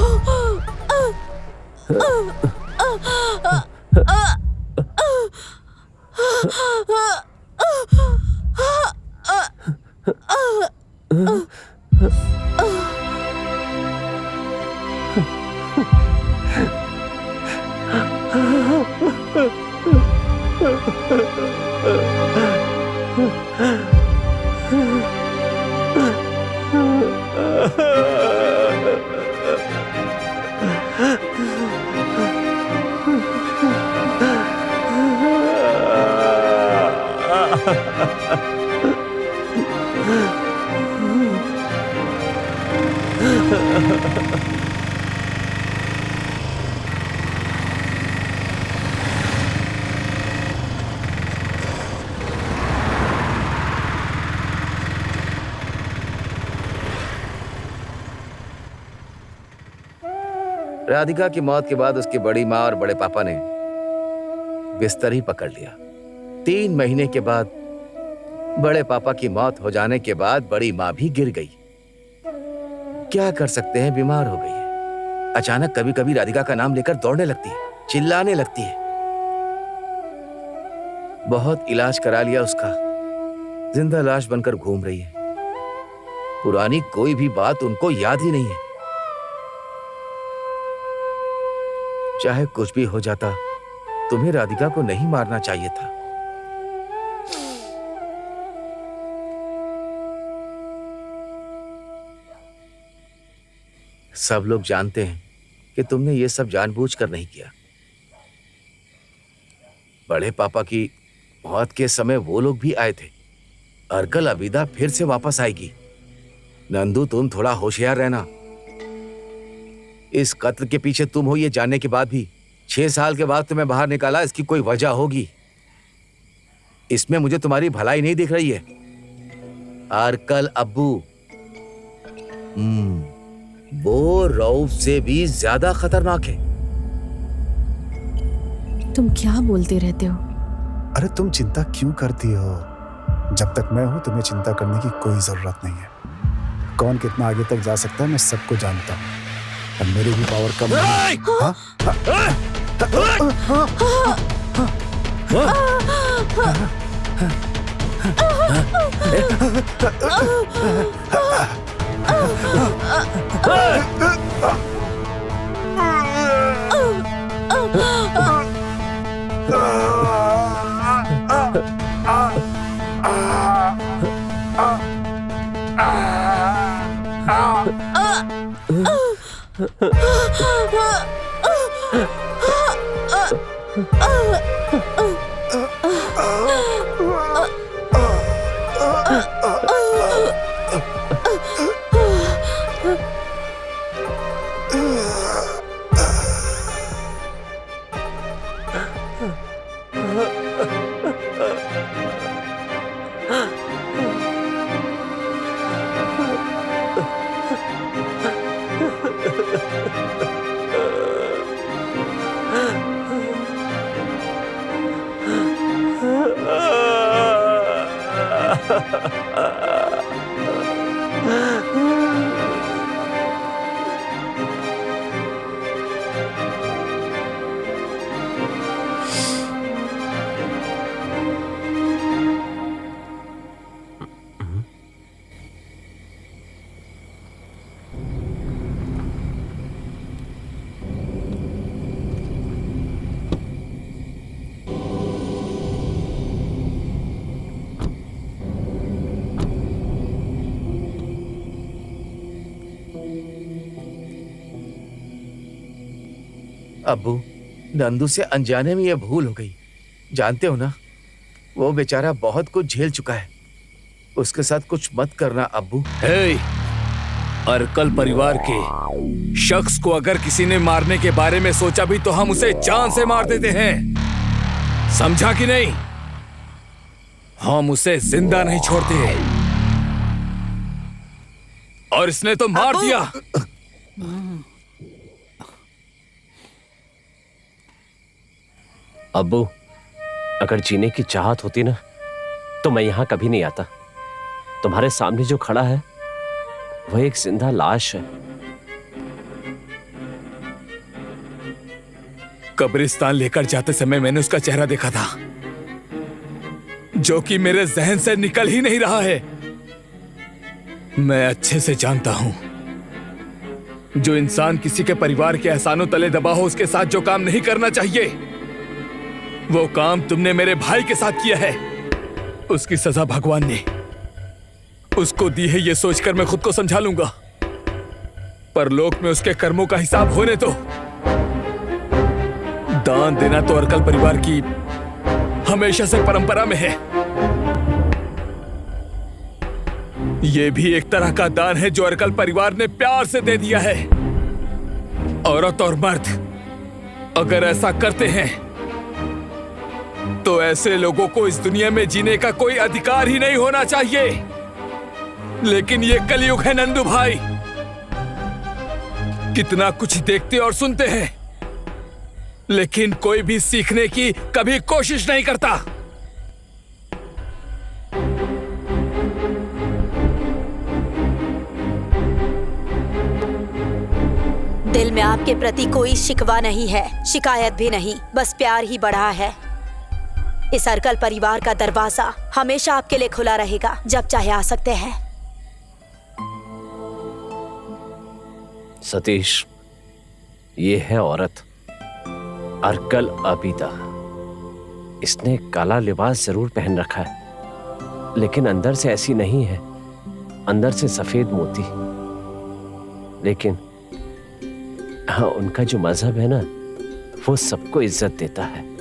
राधिका की मौत के बाद उसकी बड़ी माँ और बड़े पापा ने बिस्तर ही पकड़ लिया। 3 महीने के बाद बड़े पापा की मौत हो जाने के बाद बड़ी माँ भी गिर गई। क्या कर सकते हैं, बीमार हो गई है। अचानक कभी कभी राधिका का नाम लेकर दौड़ने लगती है, चिल्लाने लगती है। बहुत इलाज करा लिया उसका, जिंदा लाश बनकर घूम रही है। पुरानी कोई भी बात उनको याद ही नहीं है। चाहे कुछ भी हो जाता, तुम्हें राधिका को नहीं मारना चाहिए था। सब लोग जानते हैं कि तुमने ये सब जानबूझकर नहीं किया। बड़े पापा की मौत के समय वो लोग भी आए थे। अर्कल अबीदा फिर से वापस आएगी। नंदू, तुम थोड़ा होशियार रहना। इस कत्ल के पीछे तुम हो ये जानने के बाद भी 6 साल के बाद तुम्हें बाहर निकाला, इसकी कोई वजह होगी। इसमें मुझे तुम्हारी भलाई नहीं दिख रही है। अर्कल अब्बू वो रऊफ से भी ज्यादा खतरनाक है। तुम क्या बोलते रहते हो? अरे तुम चिंता क्यों करती हो? जब तक मैं हूं तुम्हें चिंता करने की कोई जरूरत नहीं है। कौन कितना आगे तक जा सकता है मैं सबको जानता हूँ, और मेरी भी पावर कम नहीं। अब्बू, नंदू से अनजाने में ये भूल हो गई। जानते हो ना, वो बेचारा बहुत कुछ झेल चुका है। उसके साथ कुछ मत करना अब्बू। अर्कल परिवार के शख्स को अगर किसी ने मारने के बारे में सोचा भी तो हम उसे जान से मार देते हैं, समझा कि नहीं? हम उसे जिंदा नहीं छोड़ते। और इसने तो मार दिया। अब्बू, अगर जीने की चाहत होती ना तो मैं यहां कभी नहीं आता। तुम्हारे सामने जो खड़ा है वह एक जिंदा लाश है। कब्रिस्तान लेकर जाते समय मैंने उसका चेहरा देखा था, जो कि मेरे जहन से निकल ही नहीं रहा है। मैं अच्छे से जानता हूं, जो इंसान किसी के परिवार के एहसानों तले दबा हो, उसके साथ जो काम नहीं करना चाहिए, वो काम तुमने मेरे भाई के साथ किया है। उसकी सजा भगवान ने उसको दी है, ये सोचकर मैं खुद को समझा लूंगा। परलोक में उसके कर्मों का हिसाब होने दो। दान देना तो अर्कल परिवार की हमेशा से परंपरा में है। यह भी एक तरह का दान है जो अर्कल परिवार ने प्यार से दे दिया है। औरत और मर्द अगर ऐसा करते हैं तो ऐसे लोगों को इस दुनिया में जीने का कोई अधिकार ही नहीं होना चाहिए। लेकिन ये कलयुग है नंदू भाई, कितना कुछ देखते और सुनते हैं, लेकिन कोई भी सीखने की कभी कोशिश नहीं करता। दिल में आपके प्रति कोई शिकवा नहीं है, शिकायत भी नहीं, बस प्यार ही बढ़ा है। इस अर्कल परिवार का दरवाजा हमेशा आपके लिए खुला रहेगा, जब चाहे आ सकते हैं। सतीश, ये है औरत अर्कल अबीदा। इसने काला लिबास जरूर पहन रखा है, लेकिन अंदर से ऐसी नहीं है, अंदर से सफेद मोती। लेकिन हाँ, उनका जो मजहब है ना, वो सबको इज्जत देता है।